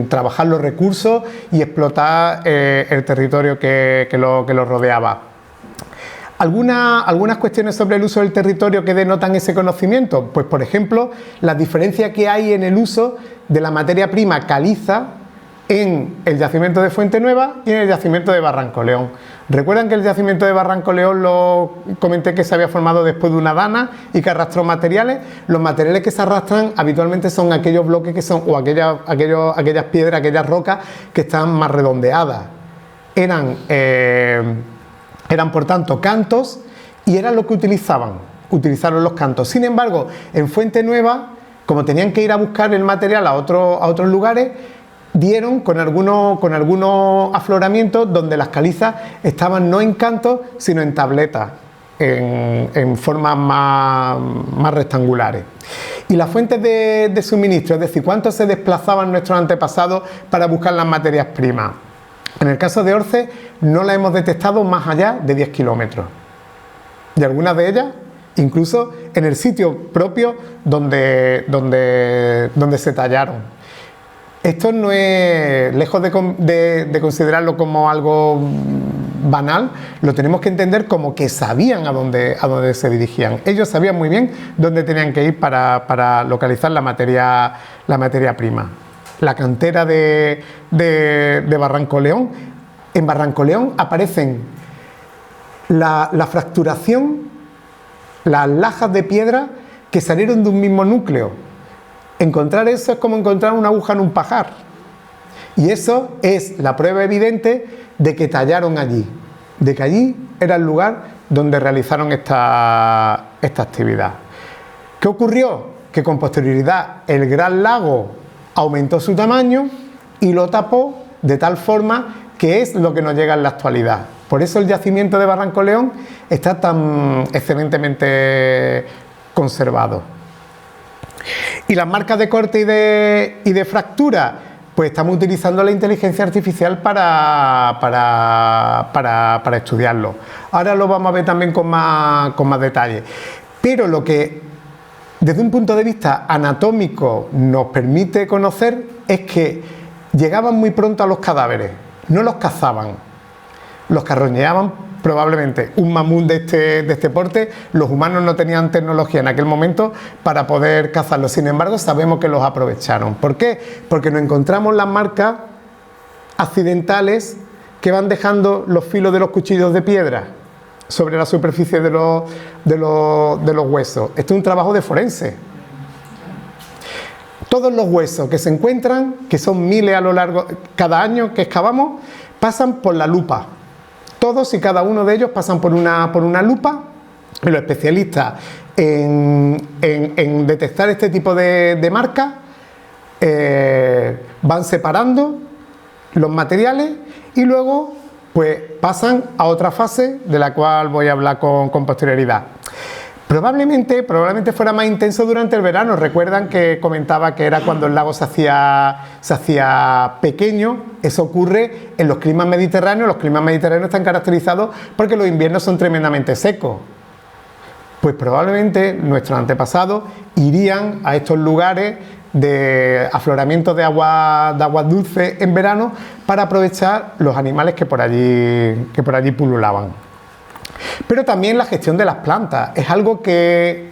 trabajar los recursos y explotar el territorio que los rodeaba. Algunas cuestiones sobre el uso del territorio que denotan ese conocimiento, pues por ejemplo, la diferencia que hay en el uso de la materia prima caliza en el yacimiento de Fuente Nueva y en el yacimiento de Barranco León. ¿Recuerdan que el yacimiento de Barranco León lo comenté que se había formado después de una dana y que arrastró materiales? Los materiales que se arrastran habitualmente son aquellos bloques que son, o aquellas piedras, aquellas rocas que están más redondeadas. Eran por tanto cantos y era lo que utilizaron los cantos. Sin embargo, en Fuente Nueva, como tenían que ir a buscar el material a otros lugares, dieron con algunos afloramientos donde las calizas estaban no en cantos, sino en tabletas, en formas más rectangulares. Y las fuentes de suministro, es decir, cuánto se desplazaban nuestros antepasados para buscar las materias primas. En el caso de Orce no la hemos detectado más allá de 10 kilómetros. Y algunas de ellas incluso en el sitio propio donde se tallaron. Esto no es, lejos de considerarlo como algo banal, lo tenemos que entender como que sabían a dónde se dirigían. Ellos sabían muy bien dónde tenían que ir para localizar la materia prima. La cantera de Barranco León. En Barranco León aparecen la fracturación, las lajas de piedra que salieron de un mismo núcleo. Encontrar eso es como encontrar una aguja en un pajar. Y eso es la prueba evidente de que tallaron allí, de que allí era el lugar donde realizaron esta actividad. ¿Qué ocurrió? Que con posterioridad el Gran Lago aumentó su tamaño y lo tapó de tal forma que es lo que nos llega en la actualidad. Por eso el yacimiento de Barranco León está tan excelentemente conservado. Y las marcas de corte y de fractura, pues estamos utilizando la inteligencia artificial para estudiarlo. Ahora lo vamos a ver también con más detalle. Pero lo que desde un punto de vista anatómico nos permite conocer es que llegaban muy pronto a los cadáveres, no los cazaban, los carroñeaban probablemente. Un mamut de este porte, los humanos no tenían tecnología en aquel momento para poder cazarlos, sin embargo sabemos que los aprovecharon. ¿Por qué? Porque nos encontramos las marcas accidentales que van dejando los filos de los cuchillos de piedra sobre la superficie de los huesos. Esto es un trabajo de forense. Todos los huesos que se encuentran, que son miles a lo largo, cada año que excavamos, pasan por la lupa. Todos y cada uno de ellos pasan por una lupa, y los especialistas en detectar este tipo de marcas van separando los materiales y luego pues pasan a otra fase de la cual voy a hablar con posterioridad. Probablemente fuera más intenso durante el verano. Recuerdan que comentaba que era cuando el lago se hacía pequeño. Eso ocurre en los climas mediterráneos. Los climas mediterráneos están caracterizados porque los inviernos son tremendamente secos. Pues probablemente nuestros antepasados irían a estos lugares de afloramiento de agua dulce en verano para aprovechar los animales que por allí pululaban. Pero también la gestión de las plantas es algo que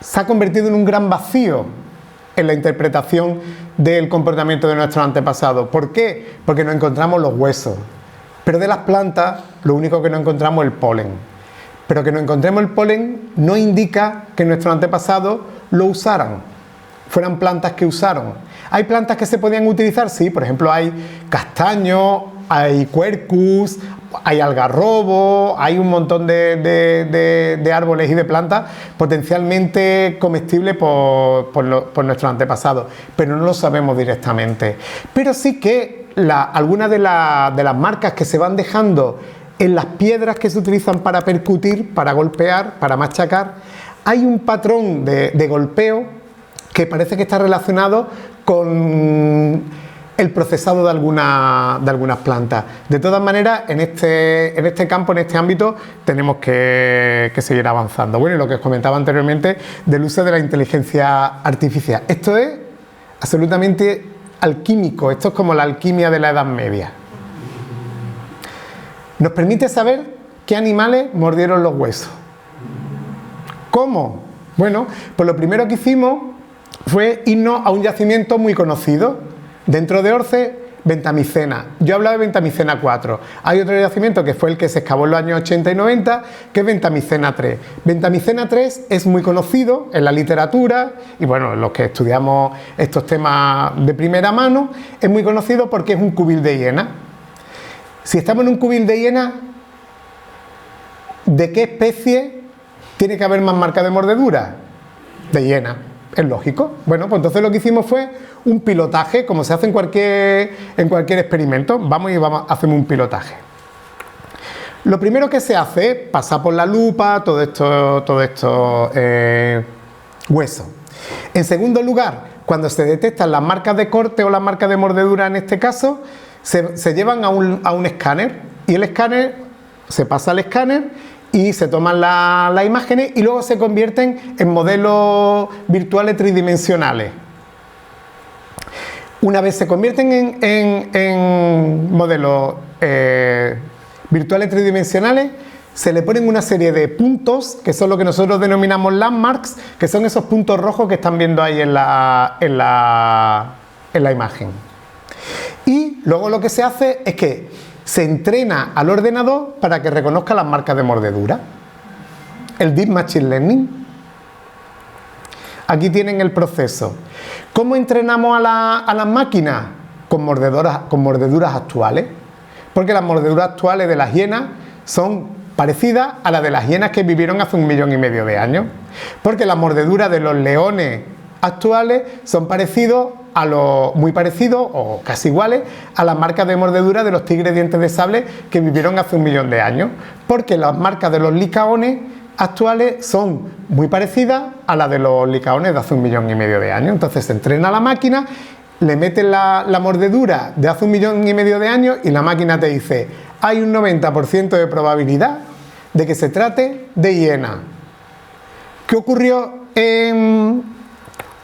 se ha convertido en un gran vacío en la interpretación del comportamiento de nuestros antepasados. ¿Por qué? Porque no encontramos los huesos, pero de las plantas lo único que no encontramos es el polen. Pero que no encontremos el polen no indica que nuestros antepasados lo usaran, fueran plantas que usaron. ¿Hay plantas que se podían utilizar? Sí, por ejemplo hay castaño, hay quercus, hay algarrobo, hay un montón de árboles y de plantas potencialmente comestibles por nuestros antepasados, pero no lo sabemos directamente. Pero sí que algunas de las marcas que se van dejando en las piedras que se utilizan para percutir, para golpear, para machacar, hay un patrón de golpeo que parece que está relacionado con el procesado de algunas plantas. De todas maneras, en este campo, en este ámbito, tenemos que seguir avanzando. Bueno, y lo que os comentaba anteriormente del uso de la inteligencia artificial. Esto es absolutamente alquímico, esto es como la alquimia de la Edad Media. Nos permite saber qué animales mordieron los huesos. ¿Cómo? Bueno, pues lo primero que hicimos fue irnos a un yacimiento muy conocido. Dentro de Orce, Ventamicena. Yo hablaba de Ventamicena 4. Hay otro yacimiento que fue el que se excavó en los años 80 y 90, que es Ventamicena 3. Ventamicena 3 es muy conocido en la literatura, y bueno, los que estudiamos estos temas de primera mano, es muy conocido porque es un cubil de hiena. Si estamos en un cubil de hiena, ¿de qué especie tiene que haber más marca de mordedura? De hiena. Es lógico. Bueno, pues entonces lo que hicimos fue un pilotaje, como se hace en cualquier experimento. Vamos hacemos un pilotaje. Lo primero que se hace es pasar por la lupa todo esto huesos. En segundo lugar, cuando se detectan las marcas de corte o las marcas de mordedura, en este caso, se llevan a un escáner, y el escáner se pasa al escáner y se toman las imágenes y luego se convierten en modelos virtuales tridimensionales. Una vez se convierten en modelos virtuales tridimensionales, se le ponen una serie de puntos, que son lo que nosotros denominamos landmarks, que son esos puntos rojos que están viendo ahí en la imagen. Y luego lo que se hace es que se entrena al ordenador para que reconozca las marcas de mordedura. El Deep Machine Learning. Aquí tienen el proceso. ¿Cómo entrenamos a las máquinas? Con mordeduras actuales. Porque las mordeduras actuales de las hienas son parecida a la de las hienas que vivieron hace 1,5 millones de años, porque las mordeduras de los leones actuales son muy parecidos o casi iguales a las marcas de mordedura de los tigres dientes de sable que vivieron hace 1 millón de años, porque las marcas de los licaones actuales son muy parecidas a las de los licaones de hace 1,5 millones de años. Entonces se entrena la máquina, le meten la mordedura de hace 1,5 millones de años y la máquina te dice: hay un 90% de probabilidad de que se trate de hiena. ¿Qué ocurrió en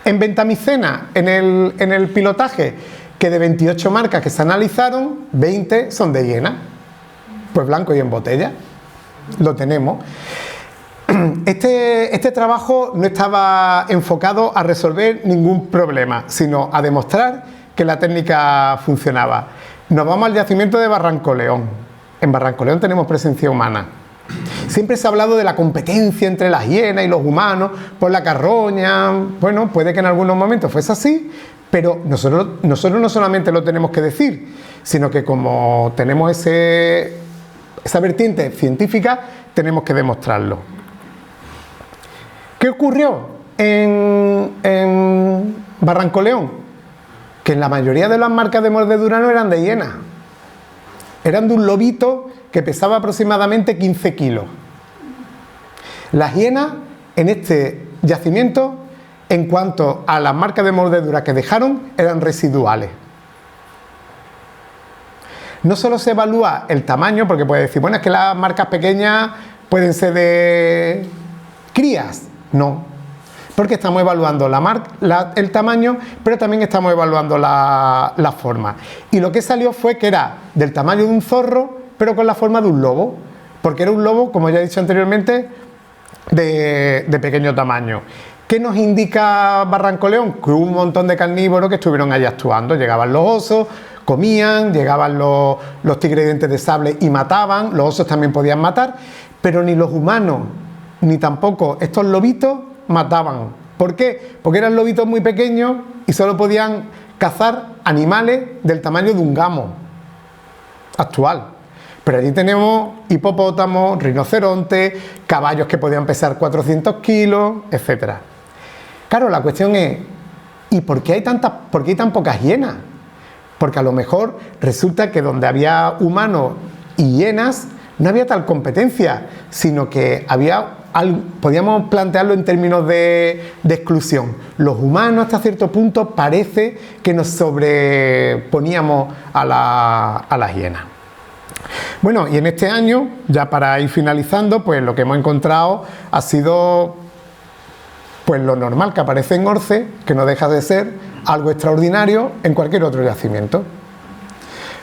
Ventamicena, en el pilotaje? Que de 28 marcas que se analizaron, 20 son de hiena. Pues blanco y en botella. Lo tenemos. Este trabajo no estaba enfocado a resolver ningún problema, sino a demostrar que la técnica funcionaba. Nos vamos al yacimiento de Barranco León. En Barranco León tenemos presencia humana. Siempre se ha hablado de la competencia entre las hienas y los humanos por la carroña. Bueno, puede que en algunos momentos fuese así, pero nosotros no solamente lo tenemos que decir, sino que como tenemos esa vertiente científica, tenemos que demostrarlo. ¿Qué ocurrió en Barranco León? Que la mayoría de las marcas de mordedura no eran de hiena, eran de un lobito que pesaba aproximadamente 15 kilos. Las hienas en este yacimiento, en cuanto a las marcas de mordedura que dejaron, eran residuales. No solo se evalúa el tamaño, porque puede decir, bueno, es que las marcas pequeñas pueden ser de crías. No, porque estamos evaluando el tamaño, pero también estamos evaluando la forma. Y lo que salió fue que era del tamaño de un zorro, pero con la forma de un lobo, porque era un lobo, como ya he dicho anteriormente, de pequeño tamaño. ¿Qué nos indica Barranco León? Que hubo un montón de carnívoros que estuvieron allí actuando. Llegaban los osos, comían, llegaban los tigres dientes de sable y mataban. Los osos también podían matar, pero ni los humanos ni tampoco estos lobitos mataban. ¿Por qué? Porque eran lobitos muy pequeños y solo podían cazar animales del tamaño de un gamo actual. Pero allí tenemos hipopótamos, rinocerontes, caballos que podían pesar 400 kilos, etc. Claro, la cuestión es, ¿y por qué hay tan pocas hienas? Porque a lo mejor resulta que donde había humanos y hienas no había tal competencia, sino que podíamos plantearlo en términos de exclusión. Los humanos hasta cierto punto parece que nos sobreponíamos a las hienas. Bueno, y en este año, ya para ir finalizando, pues lo que hemos encontrado ha sido pues lo normal que aparece en Orce, que no deja de ser algo extraordinario en cualquier otro yacimiento.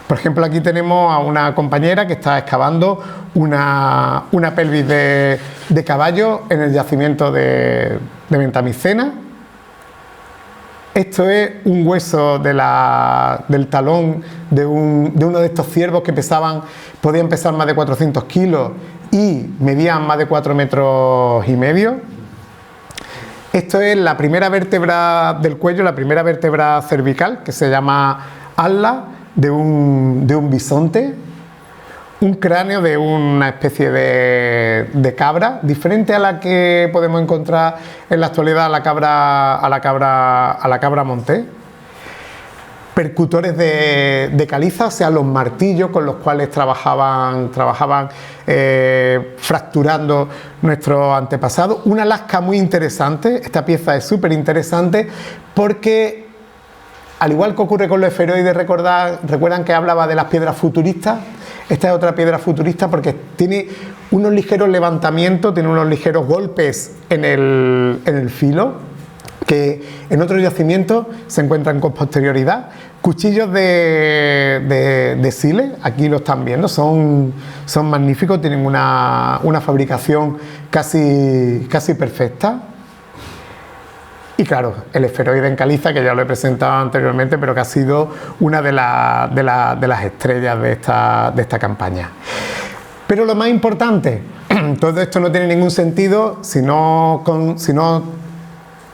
Por ejemplo, aquí tenemos a una compañera que está excavando una pelvis de caballo en el yacimiento de Ventamicena. Esto es un hueso del talón de uno de estos ciervos que podían pesar más de 400 kilos y medían más de 4,5 metros. Esto es la primera vértebra del cuello, la primera vértebra cervical, que se llama ala de un bisonte, un cráneo de una especie de cabra, diferente a la que podemos encontrar en la actualidad a la cabra montés. Percutores de caliza, o sea, los martillos con los cuales trabajaban fracturando nuestros antepasados. Una lasca muy interesante, esta pieza es súper interesante porque, al igual que ocurre con los esferoides, recuerdan que hablaba de las piedras futuristas. Esta es otra piedra futurista porque tiene unos ligeros levantamientos, tiene unos ligeros golpes en el filo, que en otros yacimientos se encuentran con posterioridad. Cuchillos de sile, aquí lo están viendo, son magníficos, tienen una fabricación casi perfecta. Y claro, el esferoide en caliza, que ya lo he presentado anteriormente, pero que ha sido una de las estrellas de esta campaña. Pero lo más importante, todo esto no tiene ningún sentido si no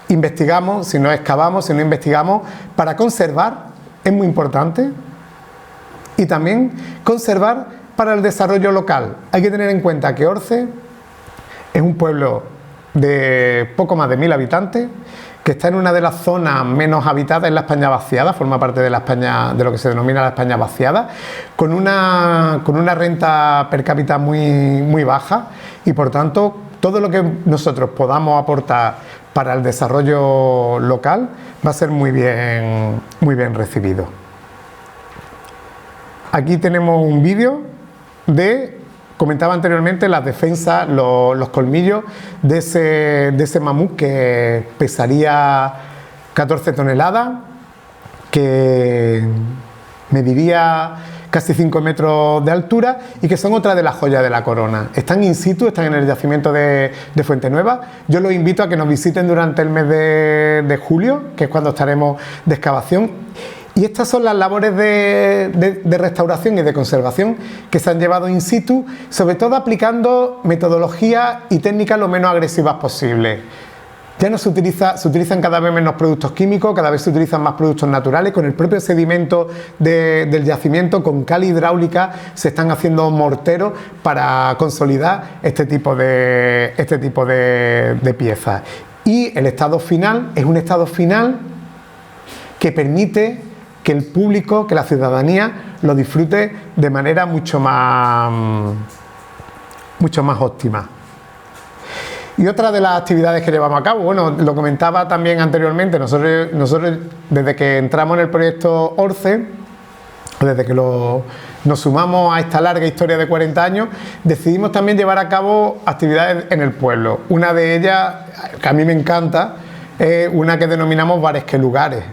investigamos, si no excavamos, si no investigamos. Para conservar es muy importante, y también conservar para el desarrollo local? Hay que tener en cuenta que Orce es un pueblo de poco más de 1000 habitantes, que está en una de las zonas menos habitadas, en la España vaciada, forma parte de la España, de lo que se denomina la España vaciada, con una renta per cápita muy baja, y por tanto todo lo que nosotros podamos aportar para el desarrollo local va a ser muy bien recibido. Aquí tenemos un vídeo de, comentaba anteriormente, las defensas, los colmillos de ese mamut que pesaría 14 toneladas, que mediría casi 5 metros de altura y que son otra de las joyas de la corona. Están in situ, están en el yacimiento de Fuentenueva. Yo los invito a que nos visiten durante el mes de julio, que es cuando estaremos de excavación. Y estas son las labores de restauración y de conservación que se han llevado in situ, sobre todo aplicando metodologías y técnicas lo menos agresivas posibles. Ya no se utilizan cada vez menos productos químicos, cada vez se utilizan más productos naturales. Con el propio sedimento del yacimiento, con cal hidráulica, se están haciendo morteros para consolidar este tipo de piezas. Y el estado final es un estado final que permite que el público, que la ciudadanía lo disfrute de manera mucho más óptima. Y otra de las actividades que llevamos a cabo, bueno, lo comentaba también anteriormente, nosotros desde que entramos en el proyecto Orce, desde que nos sumamos a esta larga historia de 40 años, decidimos también llevar a cabo actividades en el pueblo. Una de ellas, que a mí me encanta, es una que denominamos bares que lugares.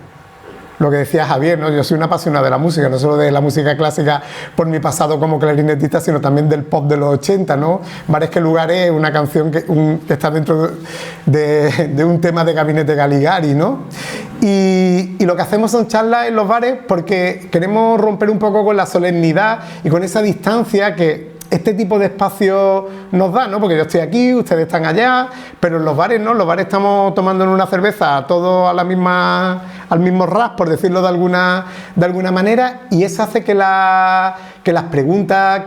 Lo que decía Javier, ¿no? Yo soy un apasionado de la música, no solo de la música clásica por mi pasado como clarinetista, sino también del pop de los 80, ¿no? Bares que lugares es una canción que está dentro de un tema de Gabinete Caligari, ¿no? Y lo que hacemos son charlas en los bares porque queremos romper un poco con la solemnidad y con esa distancia que este tipo de espacio nos da, ¿no? Porque yo estoy aquí, ustedes están allá, pero en los bares no, en los bares estamos tomándonos una cerveza todos al mismo ras, por decirlo de alguna manera, y eso hace que las preguntas,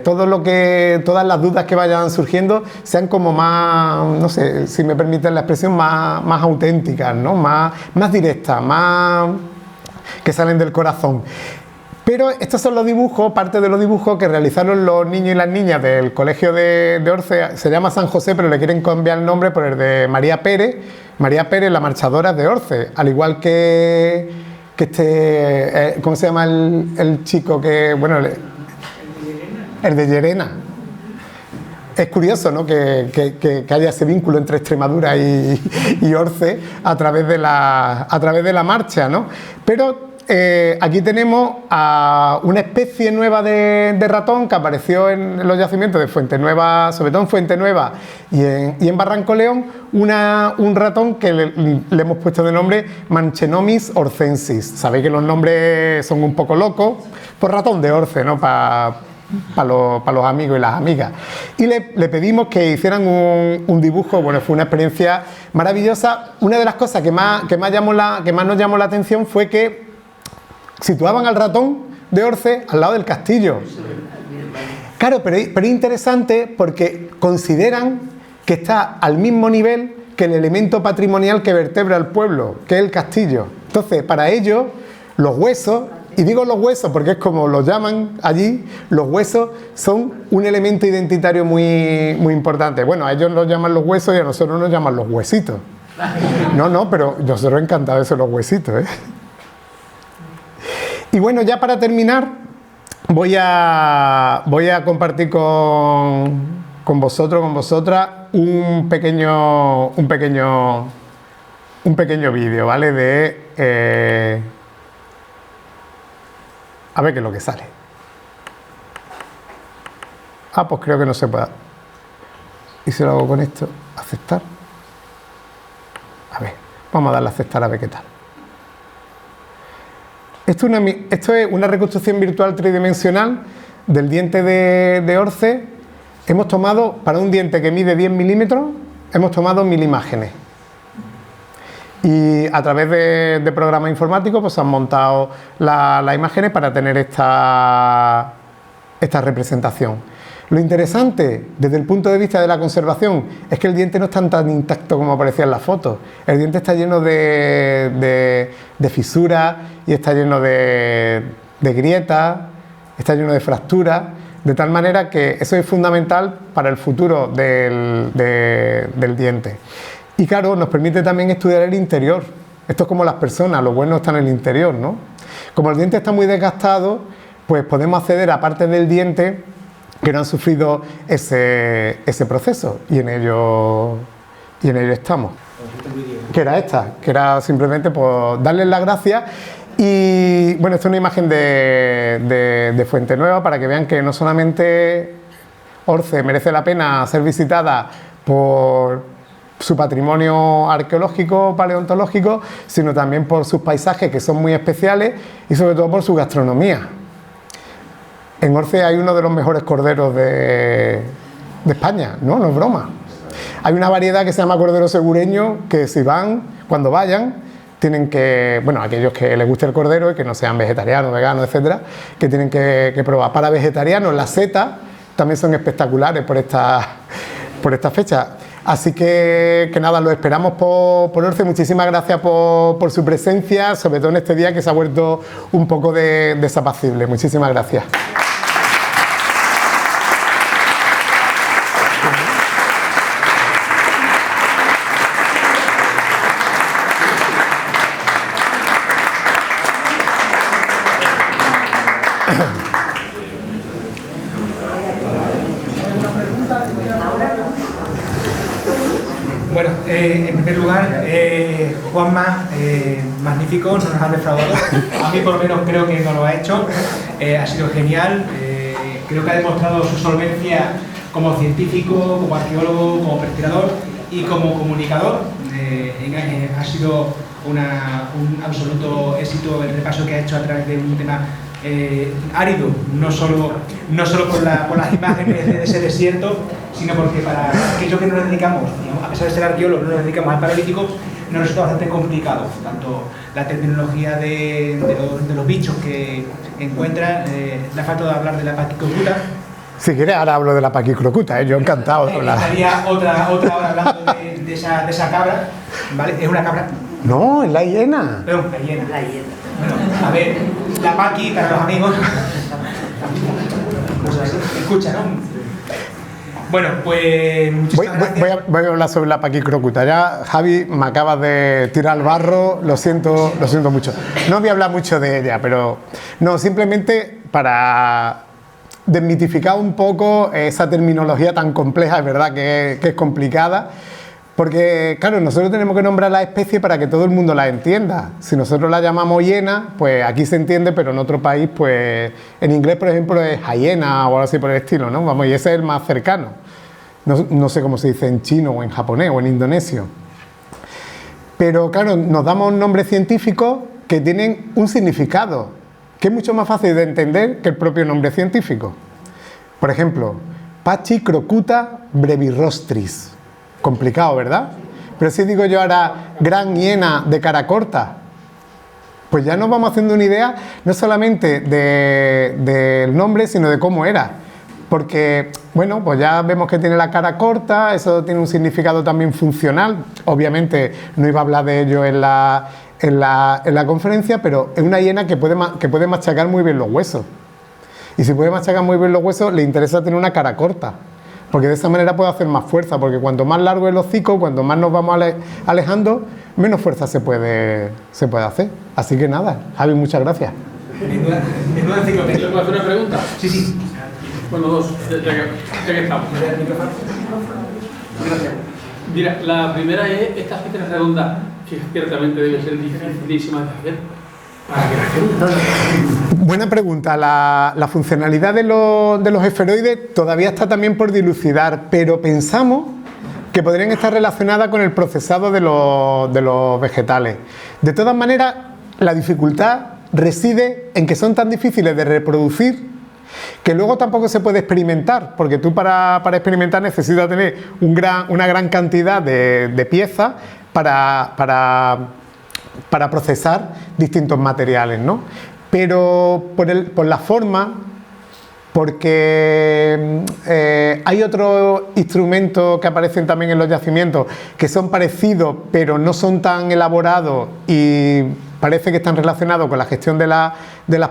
todas las dudas que vayan surgiendo sean como más, no sé, si me permiten la expresión, más auténticas, ¿no? Más directas, más que salen del corazón. Pero estos son los dibujos, parte de los dibujos que realizaron los niños y las niñas del colegio de Orce. Se llama San José, pero le quieren cambiar el nombre por el de María Pérez. María Pérez, la marchadora de Orce, al igual que ¿cómo se llama el chico que, bueno, el de Llerena? Es curioso, ¿no? que haya ese vínculo entre Extremadura y Orce a través de la marcha, ¿no? Pero aquí tenemos a una especie nueva de ratón que apareció en los yacimientos de Fuentenueva, sobre todo en Fuentenueva y en Barranco León, un ratón que le hemos puesto de nombre Manchenomis orcensis. Sabéis que los nombres son un poco locos, por ratón de Orce, ¿no? Para los amigos y las amigas. Y le pedimos que hicieran un dibujo. Bueno, fue una experiencia maravillosa. Una de las cosas que más nos llamó la atención fue que situaban al ratón de Orce al lado del castillo. Claro, pero es interesante porque consideran que está al mismo nivel que el elemento patrimonial que vertebra al pueblo, que es el castillo. Entonces, para ellos, los huesos, y digo los huesos porque es como los llaman allí, los huesos son un elemento identitario muy importante. Bueno, a ellos los llaman los huesos y a nosotros nos llaman los huesitos. No, pero nosotros encantados de ser los huesitos, ¿eh? Y bueno, ya para terminar, voy a compartir con vosotros, con vosotras, un pequeño vídeo, ¿vale? A ver qué es lo que sale. Pues creo que no se puede. ¿Y si lo hago con esto? ¿Aceptar? A ver, vamos a darle a aceptar a ver qué tal. Esto es una reconstrucción virtual tridimensional del diente de Orce. Hemos tomado, para un diente que mide 10 milímetros, hemos tomado 1000 imágenes. Y a través de programas informáticos pues han montado las imágenes para tener esta representación. Lo interesante desde el punto de vista de la conservación es que el diente no está tan intacto como aparecía en las fotos. El diente está lleno de fisuras y está lleno de grietas, está lleno de fracturas, de tal manera que eso es fundamental para el futuro del diente. Y claro, nos permite también estudiar el interior. Esto es como las personas, lo bueno está en el interior, ¿no? Como el diente está muy desgastado, pues podemos acceder a partes del diente que no han sufrido ese proceso, y en ello estamos. Que era esta, que era simplemente pues, darles las gracias. Y bueno, esta es una imagen de Fuente Nueva para que vean que no solamente Orce merece la pena ser visitada por su patrimonio arqueológico, paleontológico, sino también por sus paisajes, que son muy especiales, y sobre todo por su gastronomía. En Orce hay uno de los mejores corderos de España, ¿no? No es broma. Hay una variedad que se llama cordero segureño, que si van, cuando vayan, tienen que, bueno, aquellos que les guste el cordero y que no sean vegetarianos, veganos, etcétera, que tienen que probar. Para vegetarianos, las setas también son espectaculares por esta fecha. Así que nada, lo esperamos por Orce. Muchísimas gracias por su presencia, sobre todo en este día que se ha vuelto un poco desapacible. Muchísimas gracias. Bueno, en primer lugar, Juanma, magnífico, no nos ha defraudado. A mí por lo menos creo que no lo ha hecho. Ha sido genial. Creo que ha demostrado su solvencia como científico, como arqueólogo, como investigador y como comunicador. Ha sido un absoluto éxito el repaso que ha hecho a través de un tema árido, no solo por las imágenes de ese desierto, sino porque para aquellos que nos dedicamos, a pesar de ser arqueólogos, no nos dedicamos al paleolítico, nos resulta bastante complicado, tanto la terminología de los bichos que encuentran, la falta de hablar de la paquicrocuta. Si quieres, ahora hablo de la paquicrocuta, yo encantado de hablar. Estaría otra hora hablando de esa cabra, ¿vale? Es una cabra. No, es la hiena. Perdón, la hiena. Bueno, a ver, la paqui para los amigos. Escucha, ¿no? Bueno, pues voy a hablar sobre la paquicrocuta. Ya Javi me acaba de tirar al barro, lo siento mucho. No voy a hablar mucho de ella, pero no, simplemente para desmitificar un poco esa terminología tan compleja, es verdad que es complicada, porque claro, nosotros tenemos que nombrar la especie para que todo el mundo la entienda. Si nosotros la llamamos hiena, pues aquí se entiende, pero en otro país, pues en inglés, por ejemplo, es hiena o algo así por el estilo, ¿no? Vamos, y ese es el más cercano. No sé cómo se dice en chino o en japonés o en indonesio. Pero claro, nos damos nombres científicos que tienen un significado, que es mucho más fácil de entender que el propio nombre científico. Por ejemplo, Pachicrocuta brevirostris. Complicado, ¿verdad? Pero si digo yo ahora gran hiena de cara corta, pues ya nos vamos haciendo una idea no solamente del nombre, sino de cómo era. Porque, bueno, pues ya vemos que tiene la cara corta, eso tiene un significado también funcional. Obviamente no iba a hablar de ello en la conferencia, pero es una hiena que puede machacar muy bien los huesos. Y si puede machacar muy bien los huesos, le interesa tener una cara corta, porque de esa manera puede hacer más fuerza, porque cuanto más largo es el hocico, cuanto más nos vamos alejando, menos fuerza se puede hacer. Así que nada, Javi, muchas gracias. Menuda enciclopedia. ¿Puedo hacer una pregunta? Sí. Bueno, dos, ya que estamos. Gracias. Mira, la primera es estas piedras redondas, que ciertamente debe ser dificilísima de hacer. Buena pregunta. La funcionalidad de los esferoides todavía está también por dilucidar, pero pensamos que podrían estar relacionadas con el procesado de los vegetales. De todas maneras, la dificultad reside en que son tan difíciles de reproducir que luego tampoco se puede experimentar, porque tú para experimentar necesitas tener una gran cantidad de piezas para procesar distintos materiales, ¿no? Pero por la forma, porque hay otros instrumentos que aparecen también en los yacimientos que son parecidos pero no son tan elaborados y parece que están relacionados con la gestión de las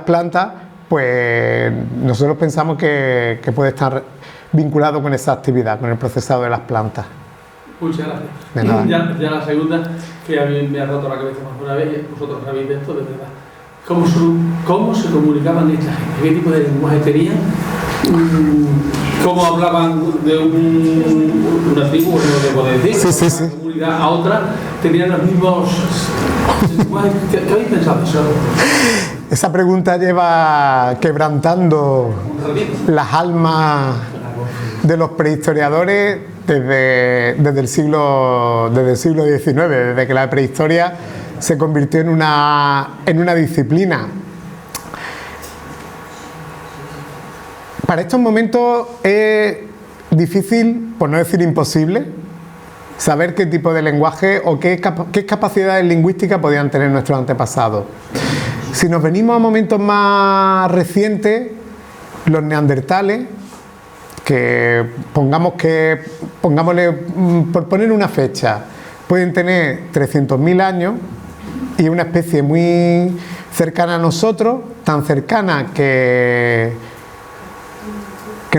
plantas, pues nosotros pensamos que puede estar vinculado con esa actividad, con el procesado de las plantas. Muchas gracias. De nada. Ya la segunda, que a mí me ha roto la cabeza más de una vez, vosotros sabéis de esto, de verdad. ¿Cómo se comunicaban esta gente? ¿Qué tipo de lenguaje tenían? ¿Cómo hablaban de una tribu, no se puede decir? Sí. Una comunidad a otra, tenían los mismos lenguajes. ¿Qué habéis pensado de eso? Esa pregunta lleva quebrantando las almas de los prehistoriadores desde el siglo XIX, desde que la prehistoria se convirtió en una disciplina. Para estos momentos es difícil, por no decir imposible, saber qué tipo de lenguaje o qué capacidades lingüísticas podían tener nuestros antepasados. Si nos venimos a momentos más recientes, los neandertales, que pongámosle, por poner una fecha, pueden tener 300.000 años y es una especie muy cercana a nosotros, tan cercana que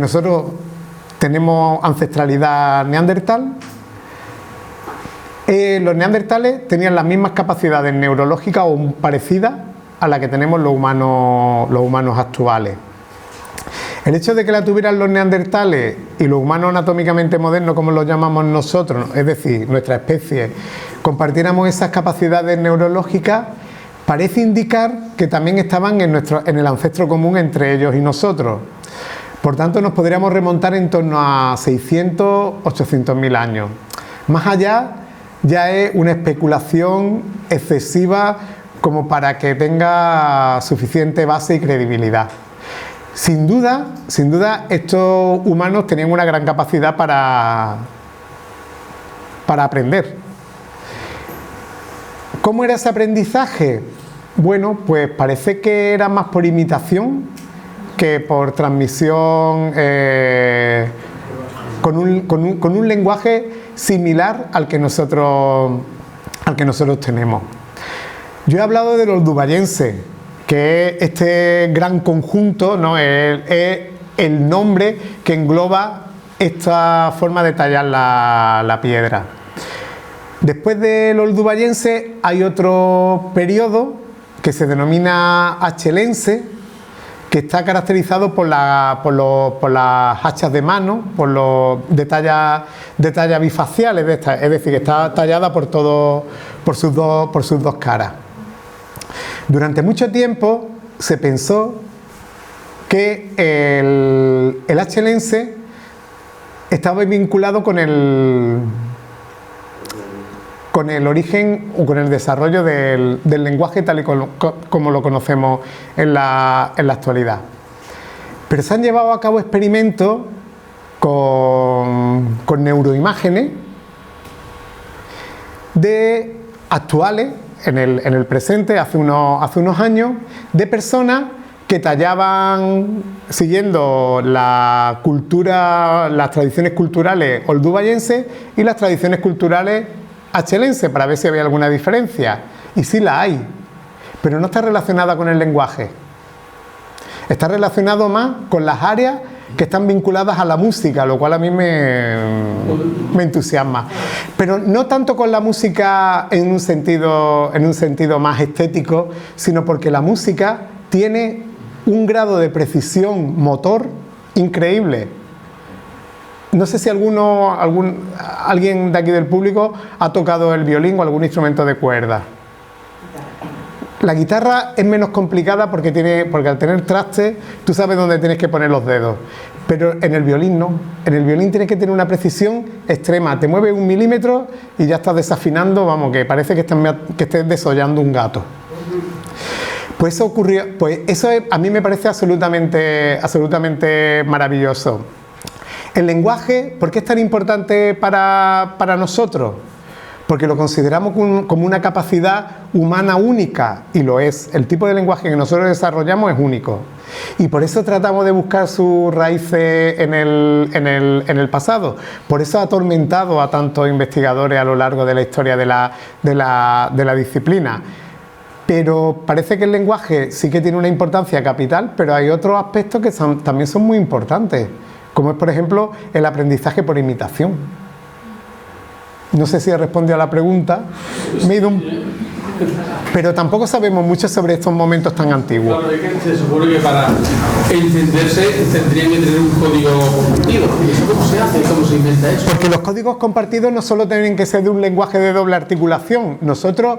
nosotros tenemos ancestralidad neandertal. Los neandertales tenían las mismas capacidades neurológicas o parecidas a las que tenemos los humanos actuales. El hecho de que la tuvieran los neandertales y los humanos anatómicamente modernos, como los llamamos nosotros, es decir, nuestra especie, compartiéramos esas capacidades neurológicas, parece indicar que también estaban en el ancestro común entre ellos y nosotros. Por tanto, nos podríamos remontar en torno a 600, 800.000 años. Más allá, ya es una especulación excesiva como para que tenga suficiente base y credibilidad. Sin duda, estos humanos tenían una gran capacidad para aprender. ¿Cómo era ese aprendizaje? Bueno, pues parece que era más por imitación que por transmisión con un lenguaje similar al que nosotros tenemos. Yo he hablado de los dubayenses, que es este gran conjunto, ¿no? Es el nombre que engloba esta forma de tallar la piedra. Después de los dubayenses hay otro periodo que se denomina achelense, que está caracterizado por las hachas de mano, de talla bifacial, es decir, que está tallada por sus dos caras. Durante mucho tiempo se pensó que el achelense estaba vinculado con el origen o con el desarrollo del lenguaje tal y como lo conocemos en la actualidad. Pero se han llevado a cabo experimentos con neuroimágenes actuales, en el presente, hace unos años, de personas que tallaban, siguiendo las tradiciones culturales oldubayenses y las tradiciones culturales achelenses, para ver si había alguna diferencia. Y sí la hay, pero no está relacionada con el lenguaje. Está relacionado más con las áreas que están vinculadas a la música, lo cual a mí me entusiasma. Pero no tanto con la música en un sentido más estético, sino porque la música tiene un grado de precisión motor increíble. No sé si alguien de aquí del público ha tocado el violín o algún instrumento de cuerda. La guitarra es menos complicada porque al tener trastes tú sabes dónde tienes que poner los dedos, pero en el violín no. En el violín tienes que tener una precisión extrema, te mueves 1 milímetro y ya estás desafinando, vamos, que parece que estés desollando un gato. Pues eso ocurrió, a mí me parece absolutamente maravilloso. El lenguaje, ¿por qué es tan importante para nosotros? porque lo consideramos como una capacidad humana única, y lo es. El tipo de lenguaje que nosotros desarrollamos es único. Y por eso tratamos de buscar sus raíces en el pasado. Por eso ha atormentado a tantos investigadores a lo largo de la historia de la disciplina. Pero parece que el lenguaje sí que tiene una importancia capital, pero hay otros aspectos que también son muy importantes, como es, por ejemplo, el aprendizaje por imitación. No sé si he respondido a la pregunta. Pero tampoco sabemos mucho sobre estos momentos tan antiguos. Claro, es que se supone que para entenderse tendrían que tener un código compartido. ¿Y eso cómo se hace? ¿Cómo se inventa eso? Porque los códigos compartidos no solo tienen que ser de un lenguaje de doble articulación. Nosotros...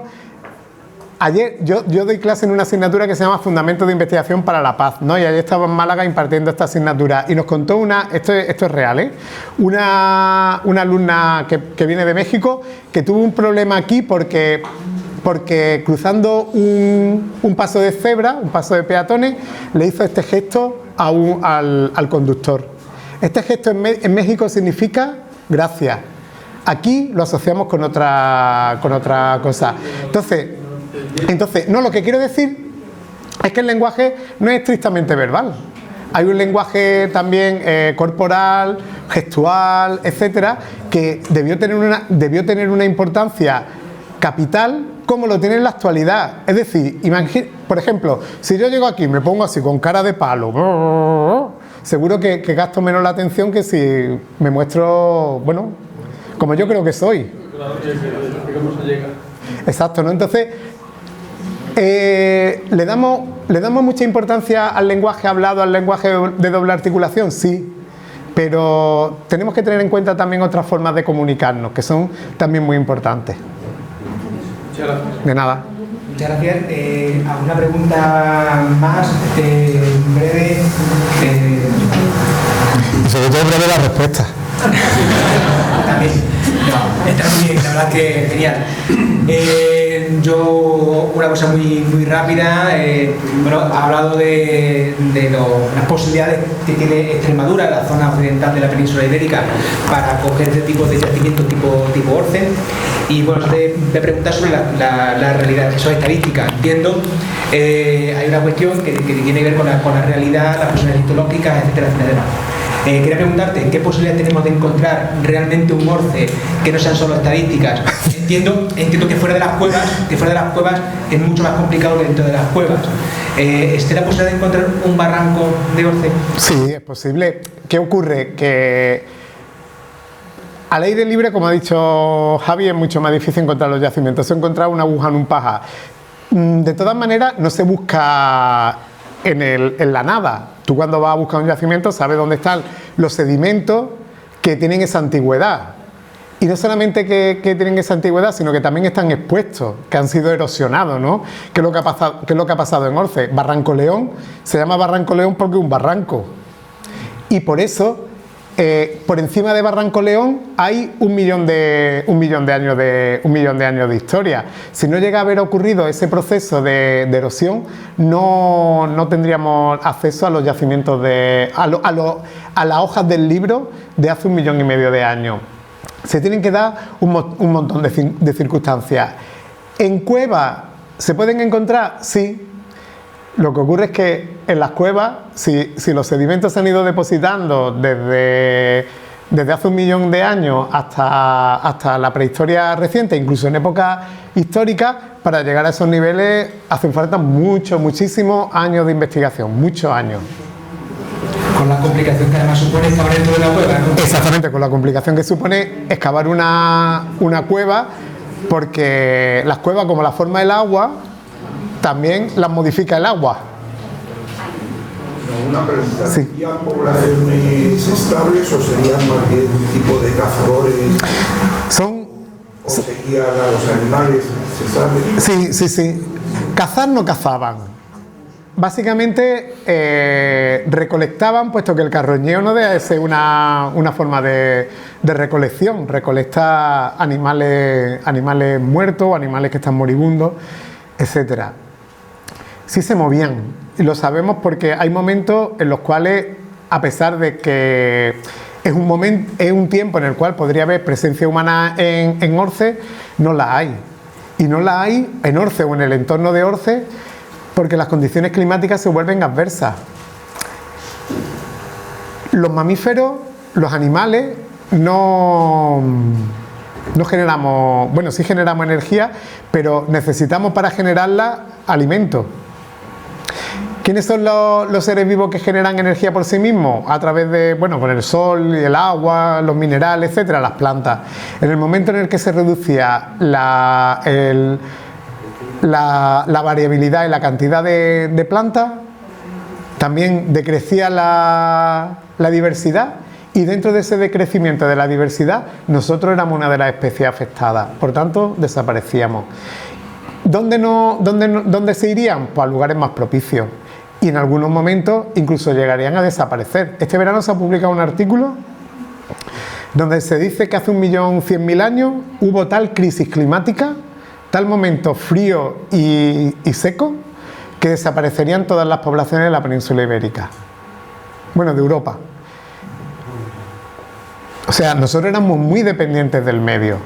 Ayer yo doy clase en una asignatura que se llama Fundamentos de Investigación para la Paz, ¿no? Y ayer estaba en Málaga impartiendo esta asignatura y nos contó esto es real, ¿eh? Una alumna que viene de México que tuvo un problema aquí porque cruzando un paso de cebra, un paso de peatones, le hizo este gesto al conductor. Este gesto en México significa gracias. Aquí lo asociamos con otra cosa. Entonces, no, lo que quiero decir es que el lenguaje no es estrictamente verbal. Hay un lenguaje también corporal, gestual, etcétera, que debió tener una importancia capital como lo tiene en la actualidad. Es decir, por ejemplo, si yo llego aquí y me pongo así con cara de palo, seguro que gasto menos la atención que si me muestro, bueno, como yo creo que soy. Claro, que cómo se llega. Exacto, ¿no? Entonces, ¿le damos mucha importancia al lenguaje hablado, al lenguaje de doble articulación? Sí, pero tenemos que tener en cuenta también otras formas de comunicarnos, que son también muy importantes. Muchas gracias. De nada. Muchas gracias. ¿Alguna pregunta más? Breve. Sobre todo breve la respuesta. También. No, está muy bien, la verdad que genial. Yo, una cosa muy rápida, bueno, ha hablado de las posibilidades que tiene Extremadura, la zona occidental de la península ibérica, para coger este tipo de yacimientos tipo Orce. Y bueno, te preguntas sobre la realidad, eso es estadística. Entiendo, hay una cuestión que tiene que ver con la realidad, las posibilidades histológicas, etcétera, etcétera. Quería preguntarte, ¿qué posibilidades tenemos de encontrar realmente un Orce que no sean solo estadísticas? Entiendo que fuera de las cuevas es mucho más complicado que dentro de las cuevas. ¿Está la posibilidad de encontrar un barranco de Orce? Sí, es posible. ¿Qué ocurre? Que al aire libre, como ha dicho Javi, es mucho más difícil encontrar los yacimientos. Se encuentra una aguja en un paja. De todas maneras, no se busca en la nada. Tú cuando vas a buscar un yacimiento sabes dónde están los sedimentos que tienen esa antigüedad. Y no solamente que tienen esa antigüedad, sino que también están expuestos, que han sido erosionados, ¿no? ¿Qué es lo que ha pasado en Orce? Barranco León se llama Barranco León porque es un barranco. Y por eso, por encima de Barranco León hay un millón de años de historia. Si no llega a haber ocurrido ese proceso de erosión, no tendríamos acceso a los yacimientos a las hojas del libro de hace 1,5 millones de años. Se tienen que dar un montón de circunstancias. ¿En cuevas se pueden encontrar? Sí. Lo que ocurre es que en las cuevas, si los sedimentos se han ido depositando desde hace 1 millón de años hasta la prehistoria reciente, incluso en época histórica, para llegar a esos niveles hacen falta muchísimos años de investigación, muchos años. Con la complicación que además supone excavar dentro de la cueva, ¿no? Exactamente, con la complicación que supone excavar una cueva, porque las cuevas, como la forma del agua, también las modifica el agua. Una pregunta, Sí. ¿serían poblaciones estables o serían más bien un tipo de cazadores? ¿O seguían a los animales? ¿Se sabe? Sí. Cazar no cazaban. Básicamente recolectaban, puesto que el carroñeo no debe ser una forma de recolección. Recolecta animales muertos o animales que están moribundos, etcétera. Sí se movían, y lo sabemos porque hay momentos en los cuales, a pesar de que es un tiempo en el cual podría haber presencia humana en Orce, no la hay. Y no la hay en Orce o en el entorno de Orce porque las condiciones climáticas se vuelven adversas. Los mamíferos, los animales, no generamos, bueno, sí generamos energía, pero necesitamos para generarla alimento. ¿Quiénes son los seres vivos que generan energía por sí mismos? A través de, bueno, con el sol, el agua, los minerales, etcétera, las plantas. En el momento en el que se reducía la variabilidad y la cantidad de plantas, también decrecía la diversidad, y dentro de ese decrecimiento de la diversidad, nosotros éramos una de las especies afectadas, por tanto, desaparecíamos. ¿Dónde se irían? Pues a lugares más propicios. Y en algunos momentos incluso llegarían a desaparecer. Este verano se ha publicado un artículo donde se dice que hace 1.100.000 años hubo tal crisis climática, tal momento frío y seco, que desaparecerían todas las poblaciones de la península ibérica. Bueno, de Europa. O sea, nosotros éramos muy dependientes del medio.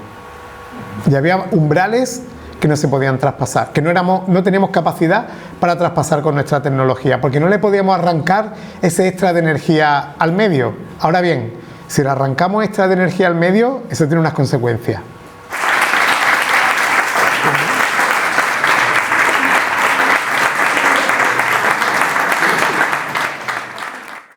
Y había umbrales que no se podían traspasar, que no teníamos capacidad para traspasar con nuestra tecnología, porque no le podíamos arrancar ese extra de energía al medio. Ahora bien, si le arrancamos extra de energía al medio, eso tiene unas consecuencias.